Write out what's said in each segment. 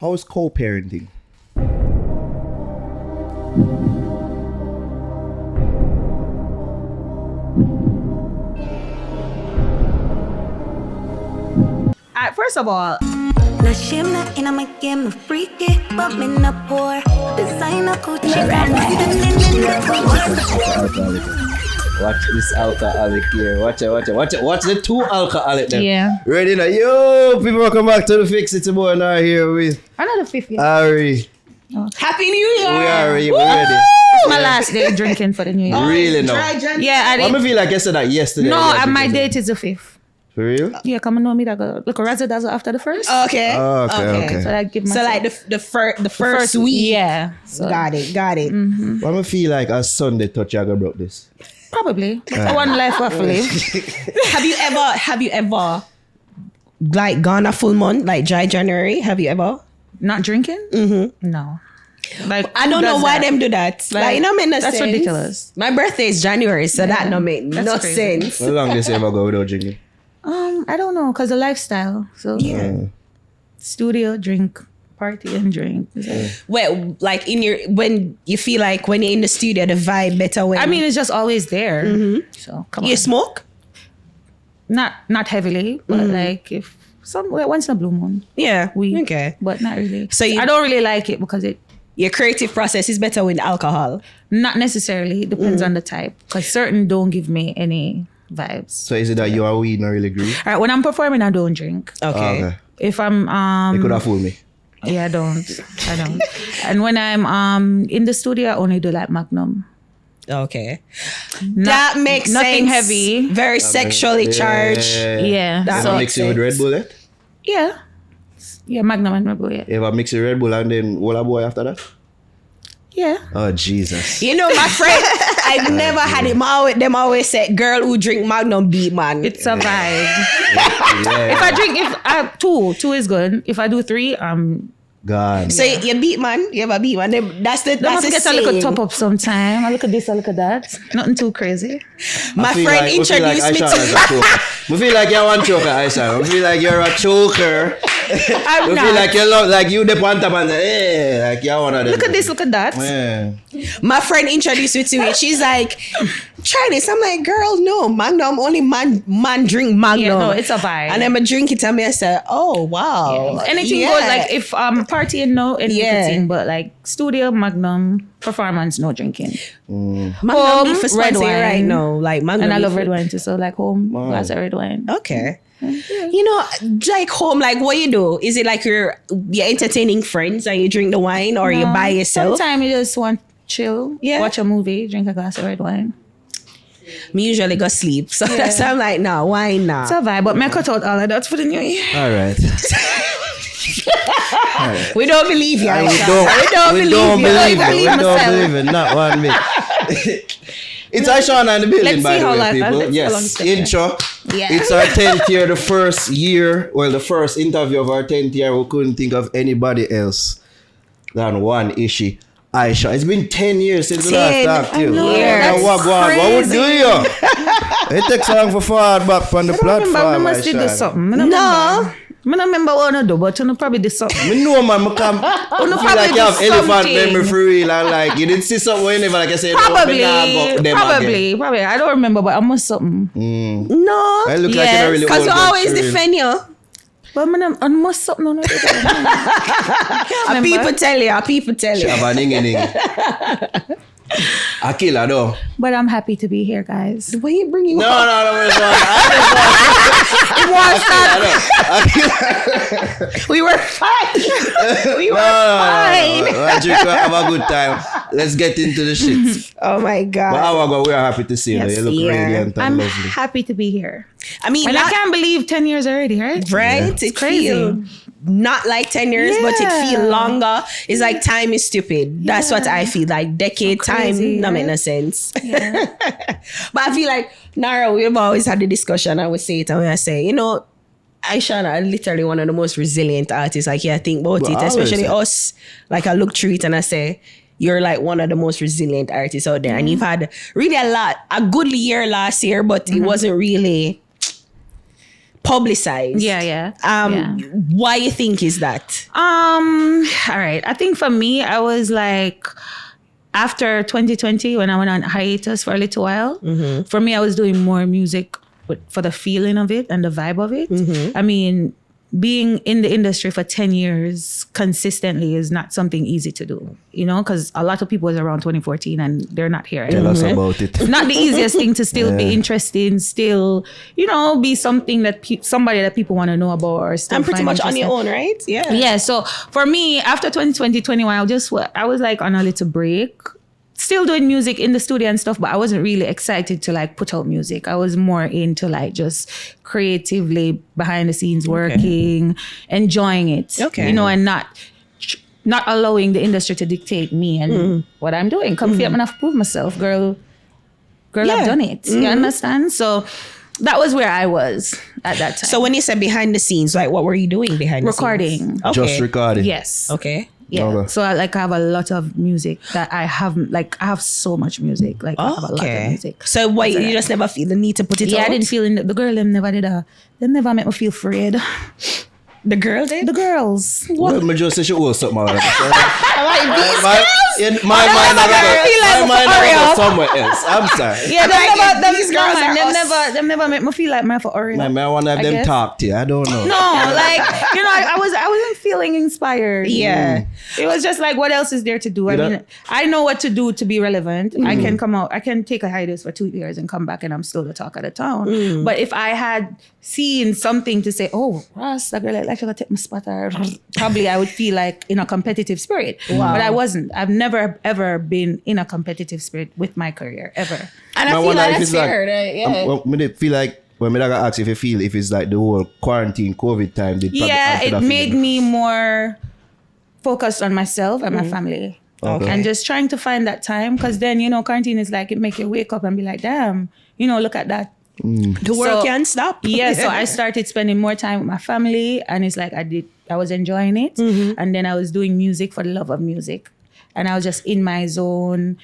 How's co-parenting? First of all, Now shim na in my game, me freaky, but me not poor. Designer Gucci, Watch this alcoholic here. Watch it. Watch the two alcoholic there. Yeah. Ready now? Yo, people welcome back to the Fix. It's a boy now here with another fifth year. Ari. Happy New Year! We are ready. My last day drinking for the new year. Really now? Yeah, I I'm did. feel like I said that yesterday. No, Like and my yesterday. date is the 5th. For real? Yeah, come and know me that go look a razzle-dazzle after the first. Okay. Okay. So I give So myself like the first week. Yeah. So Got it. Well, I feel like as Sunday touch I broke this. probably. One life worth to live. Have you ever like gone a full month, like dry January? Have you ever? Not drinking? Mm-hmm. No. Like I don't know why them do that. Like you know, make no that's sense. ridiculous. My birthday is January, so that no make no That's crazy. sense. How long they say ever go without drinking? I don't know, cause the lifestyle. So studio, drink, party, and drink. Well, like when you feel like when you're in the studio, the vibe better when I mean, it's just always there. So come on. you smoke. Not heavily, but like if once in a blue moon, Yeah. we Okay. but not really. So you- I don't really like it because Your creative process is better with alcohol. not necessarily it depends on the type. Because certain don't give me any vibes. So is it that you and weed not really agree? All right, when I'm performing, I don't drink. Okay. If I'm You could have fooled me. yeah, I don't. And when I'm in the studio, I only do like Magnum. Okay. Not- That makes nothing sense. heavy. Very sexually charged. Yeah. That You ever makes mix it with Red sense. Bull, eh? Yeah, Magnum and Red Bull, yeah. You ever mix it with Red Bull and then Walla Boy after that? Yeah. Oh, Jesus. You know, my friend, I've never had it. Them always say, girl who drink Magnum beat, man. It's a vibe. Yeah. If I drink, two is good. If I do 3, God. So you beat, man. You ever beat, man. That's the don't forget to look at saying. top up sometime. I look at this, I look at that. Nothing too crazy. My friend introduced me to... I feel like you're one choker, Aisha. I feel like you're a choker. I'm I not. feel like you're like you the one top and like you're one of them. Look at this, look at that. Yeah. My friend introduced me to it. She's like, try this. I'm like, girl, no. Magnum, only man drink Magnum. Yeah, no, it's a vibe. And then I drink it and I said, oh, wow. Anything Yeah. goes. Like if partying, no anything, but like studio, Magnum, performance, no drinking. Magnum Home, need for red sponsor wine. right now. Like Magnum And I need love for- red wine too. So like home, glass of red wine. Okay. You know, like home, like what you do? Is it like you're entertaining friends and you drink the wine or you by yourself? Sometimes you just want chill, Yeah. watch a movie, drink a glass of red wine. Me usually go sleep. So that's why I'm like, nah, why not? It's a vibe, but me cut out all of that for the new year. All right. We don't believe you. We Aisha. don't We believe don't believe you. it. We don't myself. believe it. Not one bit. It's Ishawna in the building, Let's by see the how way, long- people. let's see how long Yes, it's taken. intro. Yeah. It's our 10th year, the first year, well, the first interview of our 10th year. We couldn't think of anybody else than one Ishi. Aisha. It's been 10 years since we last 10 talked to you. know, Yeah, that's what would do you? It takes long for forward back from the I don't remember, I platform, must did this Aisha. something. No. I don't remember what I do, but you probably did something. I know, man. I feel probably like you have did elephant something. memory for real. And like, you didn't see something whenever, like I said, Probably. I don't remember, but I must something. No. I look like you're not really Because old, you but always for real. defend you. But I must something. No, People tell you. People tell you. Shabba-ning-a-ning. I kill her though. But I'm happy to be here, guys. Why you bring you No, up? We were fine. We were fine. I drink, have a good time. Let's get into the shit. Oh my God. But Awaga, we are happy to see you. Yes, You look yeah. radiant and I'm lovely. happy to be here. I mean, And I not, can't believe 10 years already, right? right? It crazy. feel not like 10 years, but it Yeah. feel longer. It's like time is stupid. That's what I feel like. Decade So crazy, time, not make right? no sense. But I feel like, Nara, we've always had the discussion. I would say it and I say, you know, Ishawna are literally one of the most resilient artists. Like, yeah, I think about Well, it, always. especially us. Like, I look through it and I say, you're like one of the most resilient artists out there. And you've had really a good year last year, but it wasn't really publicized. Yeah. Why you think is that? All right. I think for me, I was like, after 2020, when I went on hiatus for a little while, for me, I was doing more music for the feeling of it and the vibe of it. I mean, being in the industry for 10 years consistently is not something easy to do, you know, because a lot of people was around 2014 and they're not here. Tell us about it. Not the easiest thing to still be interesting, still, you know, be something that somebody that people want to know about or still I'm pretty find much on your interesting. own, right? Yeah. Yeah. So for me, after 2020, 21, I was like on a little break. Still doing music in the studio and stuff, but I wasn't really excited to like put out music. I was more into like just creatively behind the scenes working, enjoying it, you know, and not allowing the industry to dictate me and what I'm doing. Come feel enough to prove myself, girl. I've done it. You understand? So that was where I was at that time. So when you said behind the scenes, like what were you doing behind the scenes? Recording. Okay. Just recording. Yes. Okay. Yeah. Okay. So I have a lot of music that I haven't, like I have so much music. Like I have a lot of music. So why you just never feel the need to put it out? Yeah, I didn't feel the girl them never did them never make me feel afraid. The girl did? The girls. Well, I just say she owes something. Like These my mind is somewhere else. I'm sorry. Yeah, these girls are us. them never make me feel like my for Oreo. Man, I want to have them guess. talk to you. I don't know. No, like, you know, I wasn't feeling inspired. Yeah. It was just like, what else is there to do? I mean, I know what to do to be relevant. I can come out, I can take a hiatus for 2 years and come back and I'm still the talk of the town. But if I had seen something to say, oh, Ross, that girl like she's gonna take my spot, or probably I would feel like in a competitive spirit. Wow. But I wasn't. I've never ever been in a competitive spirit with my career, ever. And I feel like that's fair, right? Yeah. When they feel like, when I ask if you feel if it's like the whole quarantine COVID time, it made me more focused on myself and my family. Okay. And just trying to find that time, because then, you know, quarantine is like, it make you wake up and be like, damn, you know, look at that. The world can't stop. Yeah, so I started spending more time with my family, and it's like I was enjoying it. And then I was doing music for the love of music. And I was just in my zone,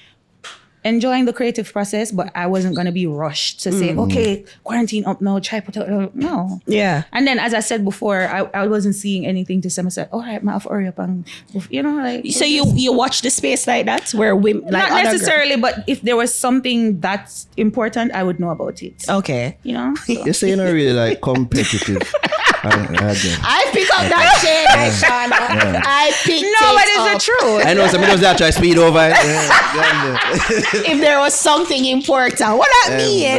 enjoying the creative process, but I wasn't going to be rushed to say, okay, quarantine up now, try put out. No. Yeah. And then, as I said before, I wasn't seeing anything to say myself, all right, I'm off hurry up. And, you know, like. So you watch the space like that where women, like not necessarily, but if there was something that's important, I would know about it. Okay. You know? So. You say you're not really like competitive. I pick up that shit, Ishawna. I pick No, but it's the truth. I know some of those try speed over. If there was something important, what that mean?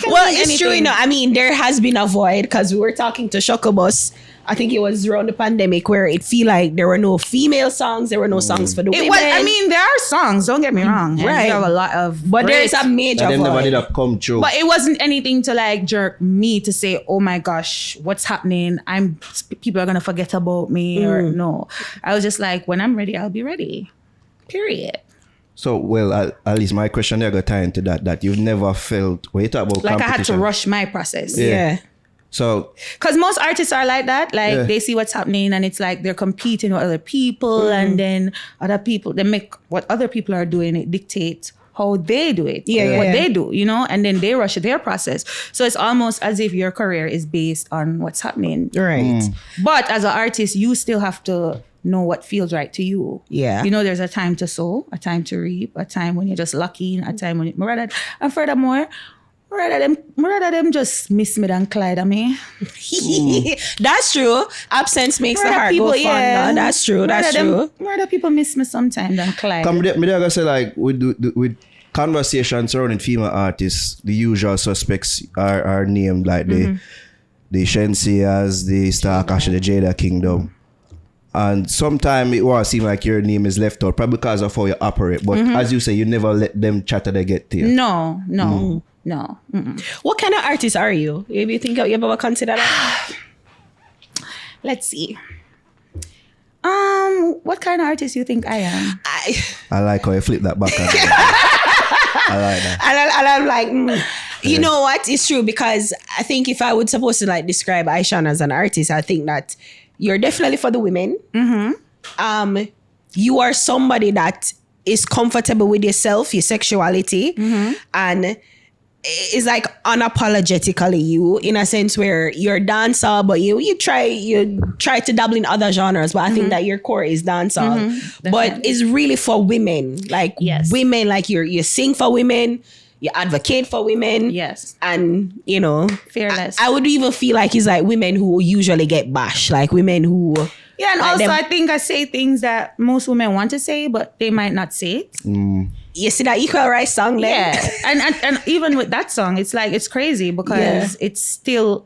Well, it's true, you know. I mean, there has been a void because we were talking to Shokobus. I think it was around the pandemic where it feel like there were no female songs, there were no songs for the women. I mean, there are songs. Don't get me wrong. Right. We have a lot of, but there is a major and void. never did have come true. But it wasn't anything to like jerk me to say, oh my gosh, what's happening? People are gonna forget about me or no. I was just like, when I'm ready, I'll be ready. Period. So, well, at least my question there got tied into that you've never felt, when you talk about like competition. I had to rush my process. Yeah. So, because most artists are like that. Like they see what's happening and it's like they're competing with other people, and then other people, they make what other people are doing, it dictate how they do it, what they do, you know, and then they rush their process. So it's almost as if your career is based on what's happening. Right. But as an artist, you still have to know what feels right to you. Yeah. You know, there's a time to sow, a time to reap, a time when you're just lucky, a time when you're and furthermore, rather them just miss me than Clyde me. That's true. Absence makes the heart go fonder. That's true. That's true. Rather people miss me sometimes than Clyde. me there say like with conversations surrounding female artists, the usual suspects are named like the Shenseas, the Starkash, the Jada Kingdom. And sometimes it will seem like your name is left out, probably because of how you operate. But as you say, you never let them chatter they get to you. No. What kind of artist are you? If you think you ever consider that? Let's see. What kind of artist you think I am? I like how you flip that back. I like that. And I'm like, you know what? It's true, because I think if I would supposed to like describe Ishawna as an artist, I think that you're definitely for the women. You are somebody that is comfortable with yourself, your sexuality, and is like unapologetically you, in a sense where you're a dancer, but you try to dabble in other genres, but I think that your core is dancehall. But it's really for women, like women, like you sing for women, you advocate for women, and you know, fearless. I would even feel like it's like women who usually get bashed, like women who. Yeah, and also I think I say things that most women want to say, but they might not say it. You see that Equal Rights song there? Yeah. and even with that song, it's like, it's crazy because it's still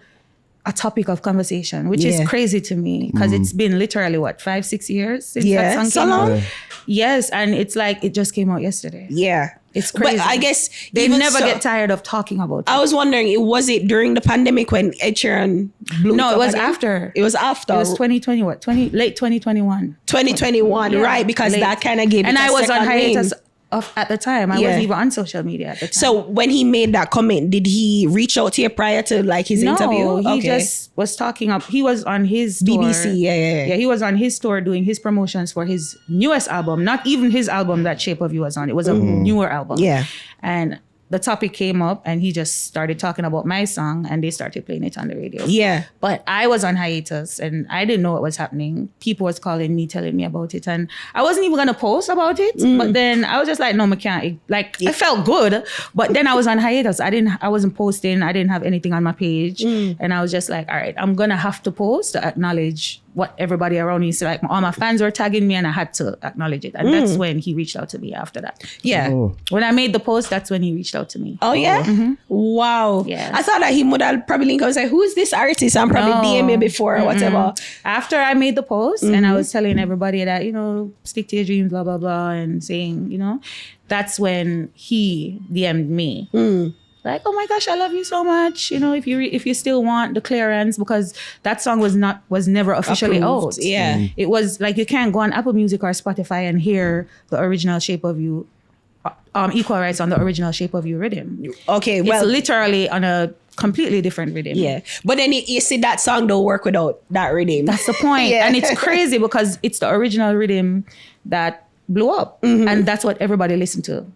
a topic of conversation, which is crazy to me because it's been literally, 5-6 years since that song came out? Yes, and it's like, it just came out yesterday. Yeah. It's crazy. But I guess they never get tired of talking about it. I was wondering, was it during the pandemic when Ed Sheeran blew No, up it was again? after. It was after. It was 2020, late 2021. 2021, right? Because that kind of gave and it a I was on second hiatus name. at the time. I wasn't even on social media at the time. So when he made that comment, did he reach out to you prior to like his interview? No, he just was talking up. He was on his tour. BBC, yeah. He was on his tour doing his promotions for his newest album. Not even his album that Shape of You was on. It was a newer album. Yeah. And the topic came up and he just started talking about my song and they started playing it on the radio. Yeah. But I was on hiatus and I didn't know what was happening. People was calling me, telling me about it. And I wasn't even going to post about it. But then I was just like, no, I can't. Like, I felt good. But then I was on hiatus. I wasn't posting. I didn't have anything on my page. And I was just like, all right, I'm going to have to post to acknowledge what everybody around me said. Like, all my fans were tagging me and I had to acknowledge it. And that's when he reached out to me after that. Yeah. When I made the post, that's when he reached out to me. Oh, yeah? Wow. Yes. I thought that he would have probably linked. I was like, who's this artist? I'm probably DM me before or whatever. After I made the post and I was telling everybody that, you know, stick to your dreams, blah, blah, blah, and saying, you know, that's when he DM'd me. Like, oh my gosh, I love you so much. You know, if you still want the clearance, because that song was never officially Approved. out. Yeah. It was like, you can't go on Apple Music or Spotify and hear the original Shape of You, Equal Rights on the original Shape of You rhythm. Okay, well. It's literally on a completely different rhythm. Yeah. But then you see that song don't work without that rhythm. That's the point. Yeah. And it's crazy because it's the original rhythm that blew up. And that's what everybody listened to.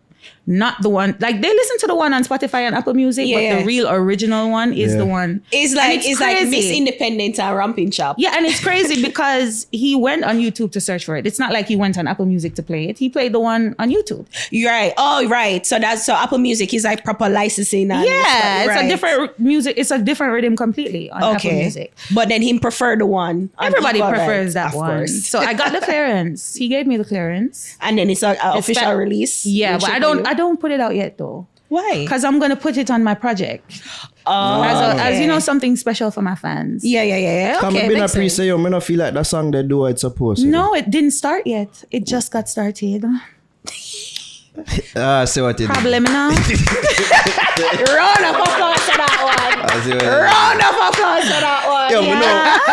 Not the one, like they listen to the one on Spotify and Apple Music, but the real original one is the one. It's like Miss Independent and Ramping Chop. Yeah, and it's crazy because he went on YouTube to search for it. It's not like he went on Apple Music to play it. He played the one on YouTube. You're right. Oh, right. So Apple Music is like proper licensing. And it's a different music. It's a different rhythm completely on Apple Music. But then him prefer the one. Everybody prefers that of one. Course. So I got the clearance. He gave me the clearance. And then it's an official release. Yeah, but I don't put it out yet though. Why? Because I'm gonna put it on my project. As you know, something special for my fans. Yeah. Come Okay, been a makes sense. pre-say, you may not feel like that song they do what it's supposed to. No, it didn't start yet. It just got started. Say what you Problem now. Round of applause for that one. Round of applause for that one. Yo,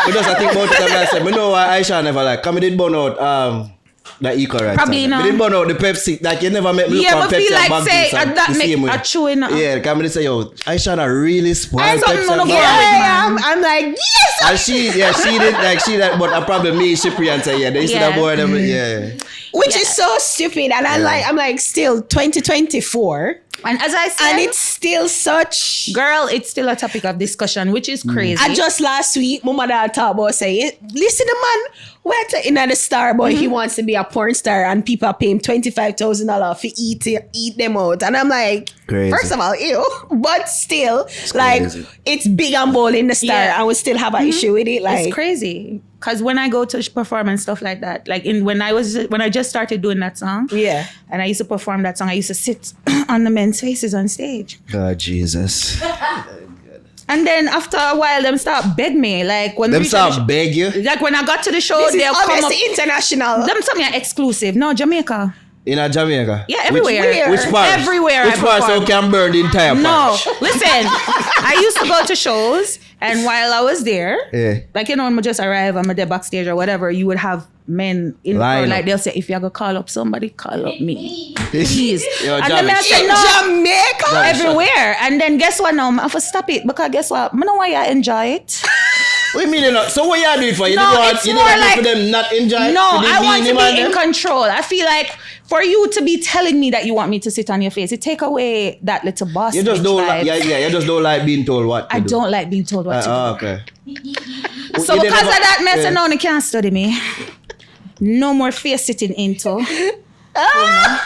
because I think about it, I said, I know why Aisha never like, come did burn out that equal right. Probably not. We didn't burn out the Pepsi, like you never make me look on but Pepsi feel like and say Bamboo, that the make same way. a chewing. Yeah, come and say, yo, Aisha really spoiled I saw Pepsi no and go Bamboo. I'm like, yes. And she did, like she that, but a problem me, Cyprian say, yeah, they see that boy, them, yeah. Which is so stupid. And I'm like, still 2024. And as I said, And it's still such... girl, it's still a topic of discussion, which is crazy. And just last week, my mother talked about saying, listen, the man went in at the star, boy, he wants to be a porn star and people are paying $25,000 for eat them out. And I'm like, crazy. First of all, ew. But still, It's like, crazy. it's big and bold in the star and we still have an issue with it. Like, it's crazy. Because when I go to perform and stuff like that, like when I just started doing that song, and I used to perform that song, I used to sit on the men's faces on stage. God, Jesus. And then after a while, them start beg me. Like when Them start beg you? Like when I got to the show, this is they'll come up. obviously international. Them tell me are exclusive. No, Jamaica. In a Jamaica? Yeah, everywhere. Which part? Everywhere. Which part so can burn the entire No, part? listen. I used to go to shows, and while I was there, like you know, when I just arrive, I'm there backstage or whatever, you would have men in Line or like up. they'll say, if you're gonna call up somebody, call up me. Please. Yo, And then I say, Jamaica. no, Jamaica? everywhere. And then guess what now? I have to stop it because guess what? I know why I enjoy it. What do you mean you're not? So what you do it for? You No, didn't want it's you more didn't want like- for them not enjoy? No, For the I want to beanie man be in them? control. I feel like for you to be telling me that you want me to sit on your face, it take away that little boss. You just don't like, you just don't like being told what to do. I don't like being told what to do. Okay. So because of that mess, and now you can't study me. No more face sitting into. But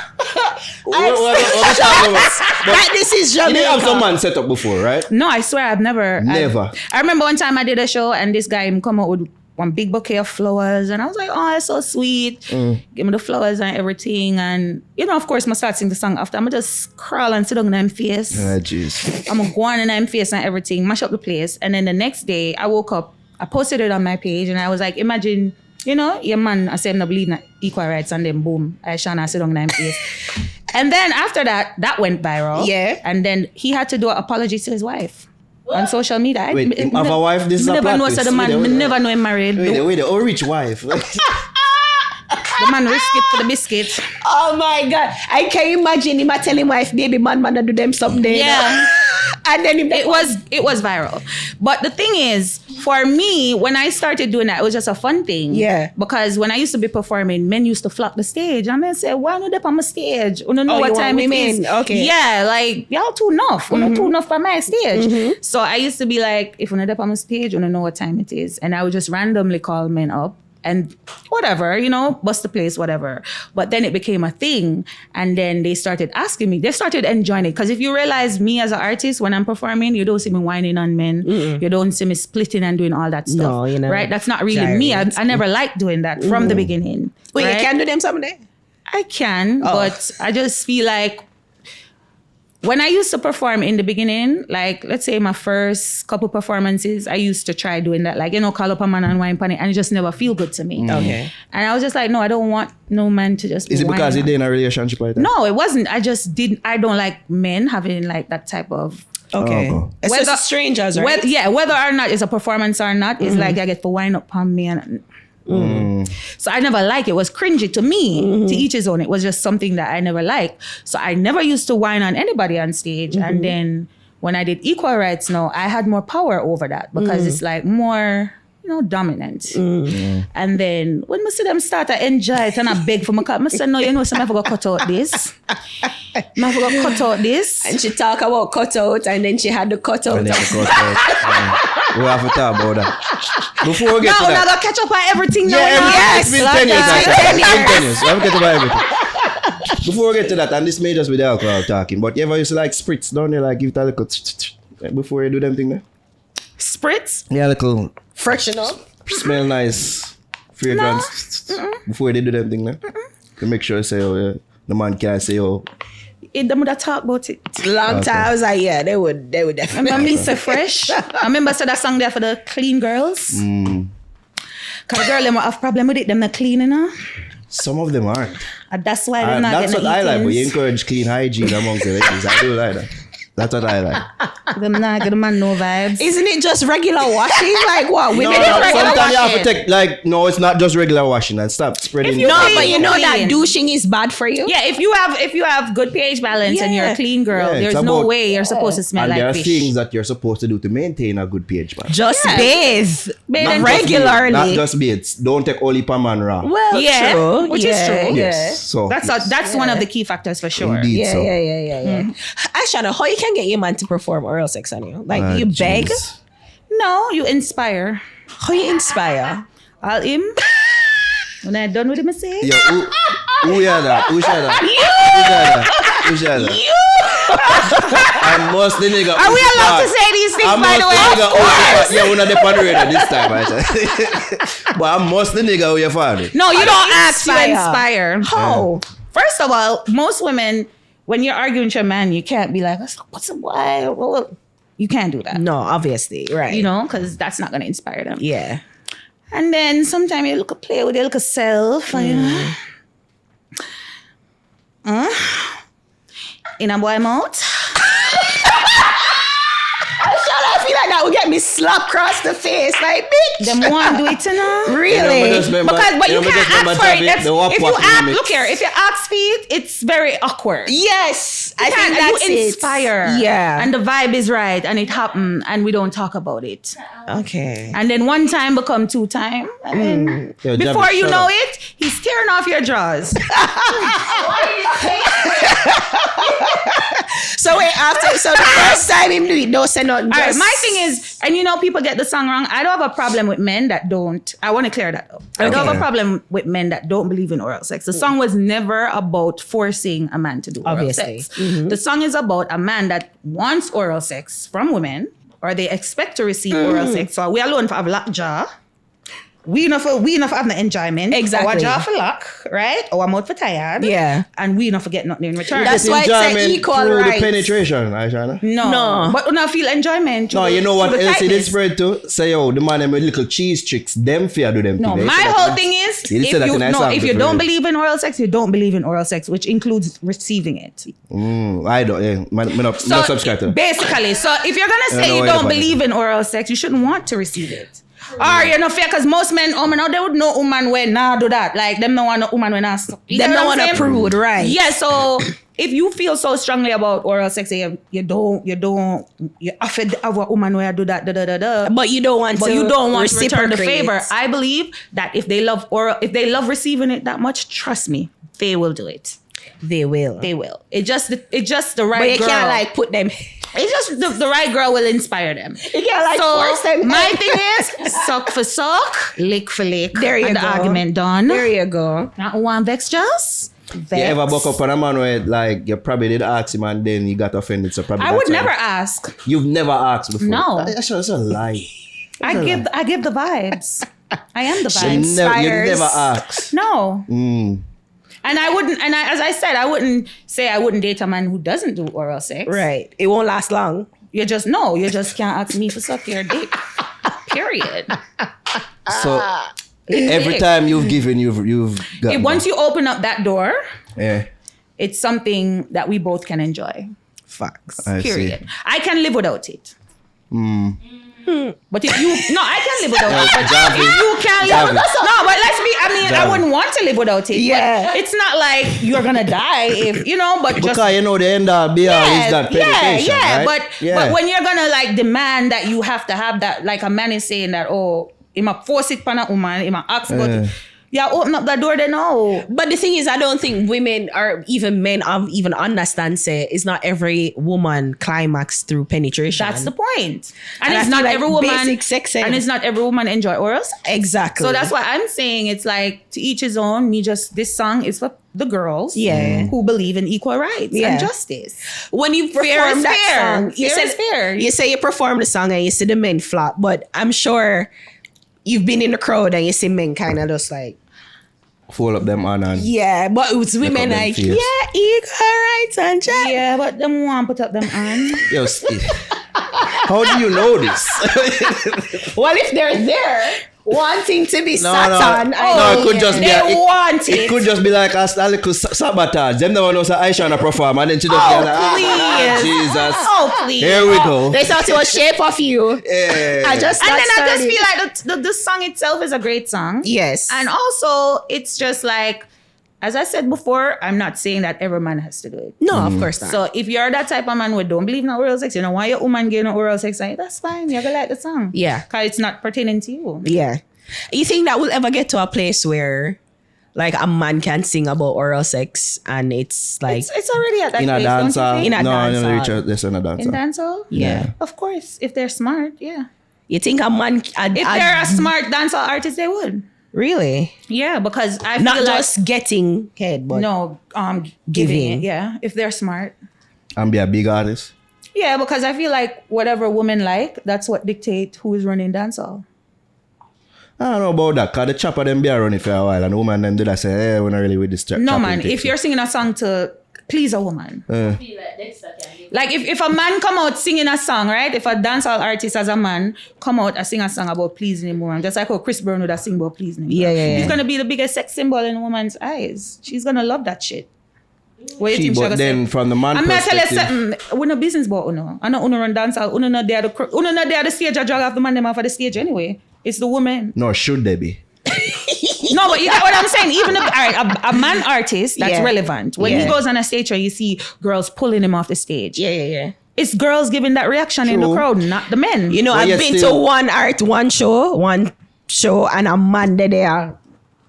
this is Jamaica. You didn't have some man set up before, right? No, I swear I've never. Never. I remember one time I did a show and this guy him come out with one big bouquet of flowers and I was like, oh, it's so sweet. Give me the flowers and everything. And, you know, of course, I start sing the song after. I'm just crawl and sit down in them face. Ah, jeez. I'm go on in them face and everything, mash up the place. And then the next day, I woke up, I posted it on my page and I was like, imagine, you know, your man, I said, no believe in equal rights, and then boom, Ishawna sit down in them face. And then after that went viral. Yeah. And then he had to do an apology to his wife on social media. Wait, him have a wife? This is a never plot know twist. so the man, me never know him married. Wait, oh, rich wife. The man risk it for the biscuit. Oh my God. I can imagine him tell him wife, baby man do them someday. Yeah. And then it was viral. But the thing is, for me, when I started doing that, it was just a fun thing. Yeah. Because when I used to be performing, men used to flock the stage. And men say, why not up on my stage? You don't know what time it is. Okay. Yeah, like, y'all too enough. You too enough for my stage. So I used to be like, if you're not up on my stage, you don't know what time it is. And I would just randomly call men up. And whatever, you know, bust the place, whatever. But then it became a thing. And then they started asking me, they started enjoying it. Because if you realize me as an artist, when I'm performing, you don't see me whining on men. You don't see me splitting and doing all that stuff. No, you know. Right? That's not really me. I never liked doing that from the beginning. Wait, right? you can do them someday? I can, but I just feel like when I used to perform in the beginning, like, let's say my first couple performances, I used to try doing that, like, you know, call up a man and wine pan it, and it just never feel good to me. Okay. And I was just like, no, I don't want no man to just Is it because you're in a relationship like that? No, it wasn't. I just didn't, I don't like men having like that type of... Okay. It's just strangers, right? Whether or not it's a performance or not, it's like I get to wind up on me and... So I never liked it. It was cringy to me. To each his own. It was just something that I never liked. So I never used to whine on anybody on stage. And then when I did equal rights now, I had more power over that because it's like more, you know, dominant. And then when I see them start to enjoy it and I beg for my cut, I said, no, you know, so I'm going to cut out this. I'm going to cut out this. And she talk about cut out and then she had the cut out. We have to talk about that. Before we get to that. Now I'm going to catch up on everything now. It's been 10 years. It's been 10 years. We have to get about everything. Before we get to that, and this may just be the alcohol talking, but you ever used to like spritz down there, like give it a little before you do them thing there? Spritz? Yeah, a little Freshen up. smell nice fragrance before they do them thing there. To make sure say, oh, yeah, the man can't say, oh. They would have talked about it. Long time. I was like, yeah, they would definitely. Remember me say fresh? I remember said that song there for the clean girls. Because girl, them have problem with it, them not clean, you know? Some of them aren't. And that's why they're not That's getting what I like, but you eatings. encourage clean hygiene amongst the ladies. I do like that. That's what I like. Them not get man no vibes. Isn't it just regular washing? Like what? Women No, do regular sometimes you have to washing. take, like, no, it's not just regular washing and stop spreading. If you No, clean, but you know clean. that douching is bad for you. Yeah, if you have good pH balance and you're a clean girl, Yeah, it's there's no about- way you're supposed to smell and like there are fish. things that you're supposed to do to maintain a good pH balance. Just Yeah. bathe and regularly. Not just baits. Don't take only per man raw. Well, Yeah, true. which is true. Yes. So That's one of the key factors for sure. indeed. Yeah, so. yeah. Ashawna, how you can get your man to perform oral sex on you? Like you beg? Jeez. No, you inspire. How you inspire? I'll him. When I'm done with him, I say, Yo, who yeah that? Who share that? Who share that? I'm mostly nigga. are we allowed to say these things, by the way? Yeah, we're not the pan radar this time, I said. But I'm mostly nigga who your father. No, you don't ask, you inspire. inspire. How? First of all, most women, when you're arguing with your man, you can't be like, what's the why? Well, you can't do that. No, obviously, right. You know, because that's not going to inspire them. Yeah. And then sometimes you look at play with your little self. And, you know, in a boy mouth. I feel like that would get me slapped across the face, like bitch. Them want do it, you know? Really? But you can't ask for it. If you ask, Look look here, if you ask for it, it's very awkward. Yes. I think that's you inspire. it. Yeah. And the vibe is right and it happened and we don't talk about it. Okay. And then one time become two time. And then before you know it, he's tearing off your drawers. So wait, so the first time him do it, don't say nothing. All right, my thing is, and people get the song wrong. I don't have a problem with men that don't. I want to clear that up. I don't have a problem with men that don't believe in oral sex. The song was never about forcing a man to do oral sex. The song is about a man that wants oral sex from women, or they expect to receive oral sex. So we alone for have lockjaw. We enough have the enjoyment. Exactly. Our jaw for luck, right? Our mouth for tired. Yeah. And we enough forget nothing in return. That's why it's an equal right. The penetration, Ishawna. No. But we not feel enjoyment. No, you know what else it is spread to? Say, the man with little cheese tricks, them fear do them. No, thing. my whole thing is, if you don't believe in oral sex, you don't believe in oral sex, which includes receiving it. I don't, I'm not subscribe to that. Basically, so if you're going to say you don't believe in oral sex, you shouldn't want to receive it. Or you're not fair because most men, now they would know woman when nah do that. Like them no want no woman when I stop. Them no want to prude, right? Yeah, so if you feel so strongly about oral sex, you offered a woman where do that, But you don't want to return the favor. I believe that if they love receiving it that much, trust me, they will do it. They will. It's just the right girl. But you can't put them. It's just the right girl will inspire them. You can't force them. My thing is suck for suck, lick for lick. There you and go. The argument done. There you go. Not one vex just. Vex. You ever buck up on a man where you probably did ask him and then you got offended? So probably I would never ask. You've never asked before. No. That's a lie. I give the vibes. I am the vibes. You never asked. No. And I wouldn't, as I said, I wouldn't say I wouldn't date a man who doesn't do oral sex. Right. It won't last long. You just can't ask me for suck your dick. Period. So every time you've given, you've got. Once you open up that door, yeah, it's something that we both can enjoy. Facts. Period. I can live without it. But if I can live without it. But if you can't live without it. No, but I wouldn't want to live without it. Yeah. It's not like you're going to die if, but just. Because the end of be all is that penetration, right? But when you're going to demand that you have to have that, like a man is saying that, he might force it on a woman, he might ask about it. Yeah, open up that door, they know. But the thing is, I don't think women or even men even understand, say, it's not every woman climax through penetration. That's the point. And it's not every woman. Basic sex ed. And it's not every woman enjoy oral sex. Exactly. So that's why I'm saying it's like to each his own. This song is for the girls who believe in equal rights and justice. When you perform that song, you say you perform the song and you see the men flop, but I'm sure you've been in the crowd and you see men kind of just fold up them on and but it's women equal rights and chat. Yeah, but them want put up them on. Yo, how do you know this? Well, if they're there wanting to be sat on, it could just be want it could just be like a little sabotage. Them never know say Ishawna perform and then she just please. Jesus. Oh please. Here we go. They thought it was shape of you. Yeah. I just feel like the song itself is a great song. Yes. And also it's just like, as I said before, I'm not saying that every man has to do it. No, of course not. So if you're that type of man who don't believe in oral sex, why your woman getting oral sex, that's fine. You're gonna like the song. Yeah. Because it's not pertaining to you. Yeah. You think that will ever get to a place where a man can sing about oral sex and it's it's already at that in place, a dance hall? In a dance hall. This in a dance in dance hall? Yeah. Of course. If they're smart, yeah. You think a man if they're a smart dancehall artist, they would. Really? Yeah, because I feel not like just getting head, but giving it. Yeah, if they're smart. And be a big artist. Yeah, because I feel like whatever women like, that's what dictate who is running dancehall. I don't know about that, because the chopper them be running for a while and the woman them do that say, hey, we're not really with this chopper. No, man, if you're singing a song to please a woman. Like if a man come out singing a song, right? If a dancehall artist as a man come out and sing a song about pleasing a woman, just like how Chris Brown would have sing about pleasing a woman. Yeah. He's gonna be the biggest sex symbol in a woman's eyes. She's gonna love that shit. What do you think but then say? From the man perspective, I'm tell you something. We no business about uno. I know uno run dancehall. Uno not there the stage. I drag off the man them off of the stage anyway. It's the woman. No, should they be? No, but you get what I'm saying. Even a man artist that's relevant. When he goes on a stage and you see girls pulling him off the stage. Yeah. It's girls giving that reaction in the crowd, not the men. You know, But I've been to one show, and a man there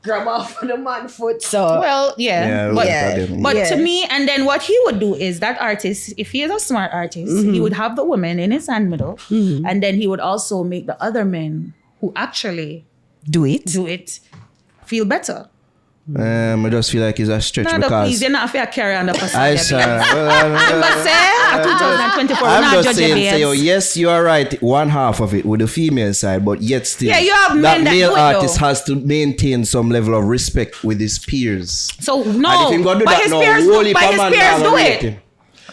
grab off the man foot. So Well, but Yeah. to me, and then what he would do is that artist, if he is a smart artist, he would have the woman in his hand middle, and then he would also make the other men who actually do it. feel better. I just feel like it's a stretch No, because please, you're not fair carry on the facade. I saw. But say, 2024, I'm not just judge saying, your yes, you are right. One half of it with the female side, but yet still, Yeah, you have men that that male do it, artist though. has to maintain some level of respect with his peers. So And no, if him go do but that his now, peers holy do, but his man peers now do rate it. him.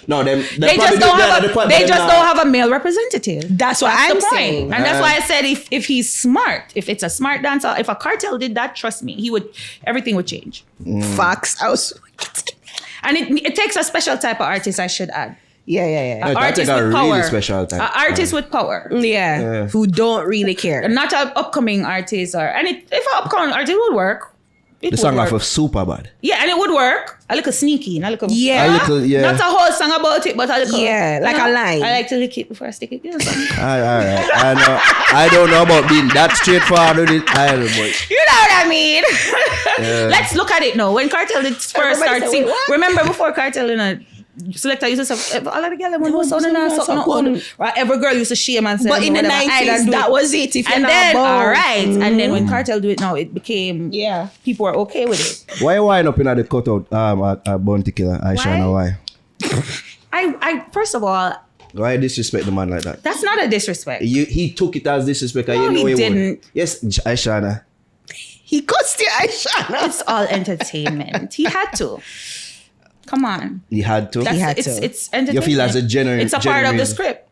No, They just don't have a male representative. That's what That's I'm the point. saying. And that's why I said if he's smart, if it's a smart dancer, if a cartel did that, trust me, everything would change. Facts. And it takes a special type of artist, I should add. Yeah. That Artist take a with really power. special type. An artist with power. Yeah. Who don't really care. Not an upcoming artist if an upcoming artist would work. The song off of Superbad. Yeah, and it would work. A little sneaky. A little, Yeah. A little, yeah. Not a whole song about it, but a little. Yeah, like a line. I like to lick it before I stick it. You know, All right. I don't know about being that straightforward with it. I don't know. You know what I mean? Let's look at it now. When Cartel did first Everybody start say, singing, "What?" remember before Cartel, Selector used to say, all of the girls want something. Right? Every girl used to shame and say, But in the whatever, I 90s, don't do that it. was it. If you're And not then, bold. all right. And then when Cartel do it now, it became, people are okay with it. Why you wind up in the cutout at Bounty Killer? Ishawna, why? I first of all, Why disrespect the man like that? that's not a disrespect. He took it as disrespect. And No, you know he would. didn't. Yes, Ishawna. He cussed you, Ishawna. It's all entertainment. He had to. Come on. He had to. That's, had it's, to. it's entertainment. You feel as a genuine. It's a part of the genuine- script.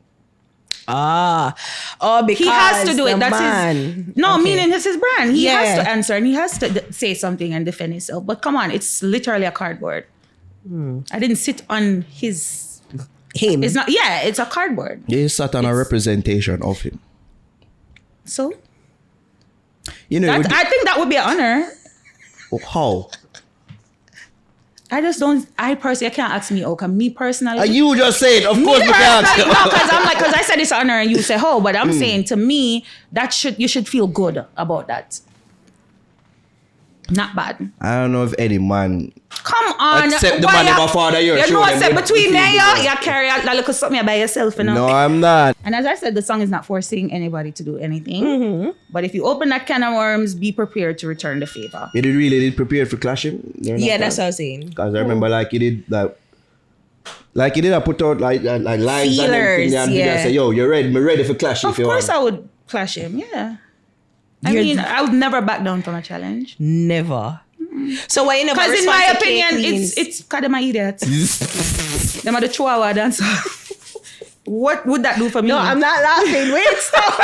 Because He has to do it. the That's man. his. No, Okay. meaning it's his brand. He Yeah. has to answer and he has to say something and defend himself. But come on, it's literally a cardboard. I didn't sit on his. Him. It's not. Yeah, it's a cardboard. He sat on a representation of him. So You know, I think that would be an honor. how? I just don't. I personally, I can't ask me. Okay, me personally. You just said, of Me course, we can't. personally, no, because I said it's an honor and you say, oh, but I'm saying to me, you should feel good about that. Not bad. I don't know if any man Come on. Accept the Why man of a father you're You know showing what? them Say what between you there, feel you carry out that little something by yourself, you know. No, I'm not. And as I said, the song is not forcing anybody to do anything. But if you open that can of worms, be prepared to return the favor. You did prepare for clash him? Yeah, that's what I was saying. Because I remember you did I put out like lines Feelers, and yeah. I say, yo, you're ready, we're ready for clash Of if you course, want. I would clash him. Yeah. I would never back down from a challenge. Never. So why you never Because in my respond to opinion, K-Queens? it's because them are idiots. Them are the chihuahua dancer. What would that do for me? No, I'm not laughing. Wait, stop.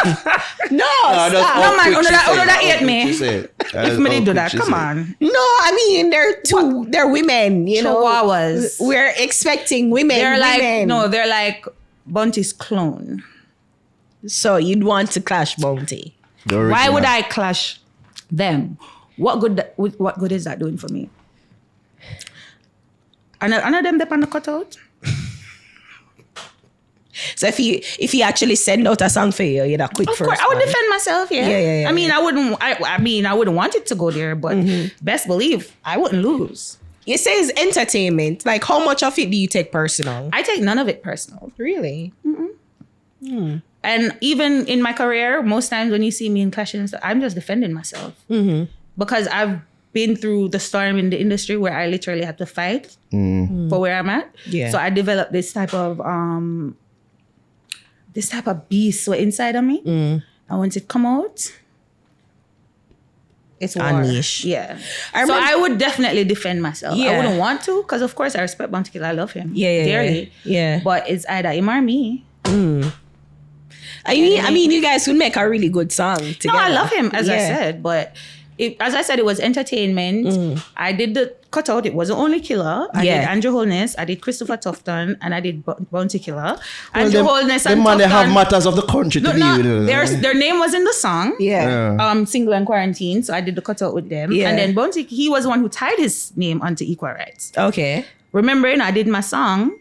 No, stop. No, man, under that hate me. If me did do that, come on. No, I mean they're women, you know. Chihuahuas. We're expecting women. They're like Bunty's clone. So you'd want to clash Bounty. Why would I clash them? What good is that doing for me? And none of them dep on the cutout. So if he actually send out a song for you, you'd have quick Of first. course, I would one. defend myself. Yeah. Yeah. I mean, I wouldn't want it to go there, but best believe I wouldn't lose. You say it's entertainment. Like, how much of it do you take personal? I take none of it personal. Really? And even in my career, most times when you see me in clashes, I'm just defending myself. Because I've been through the storm in the industry where I literally had to fight for where I'm at. Yeah. So I developed this type of beast inside of me. And once it come out, it's war. Unleash. Yeah. So I would definitely defend myself. Yeah. I wouldn't want to, because of course I respect Bounty Killer. I love him Yeah. dearly. Yeah. But it's either him or me. I mean, you guys would make a really good song together. No, I love him, as I Yeah. said, but as I said, it was entertainment. I did the cutout. It wasn't only Killer. I did Andrew Holness. I did Christopher Tufton, and I did Bounty Killer. Andrew Holness and man, Tufton. they have matters of the country to be. Their name was in the song. Yeah. Single and Quarantine. So I did the cutout with them. Yeah. And then Bounty, he was the one who tied his name onto Equal Rights. Okay. Remembering I did my song,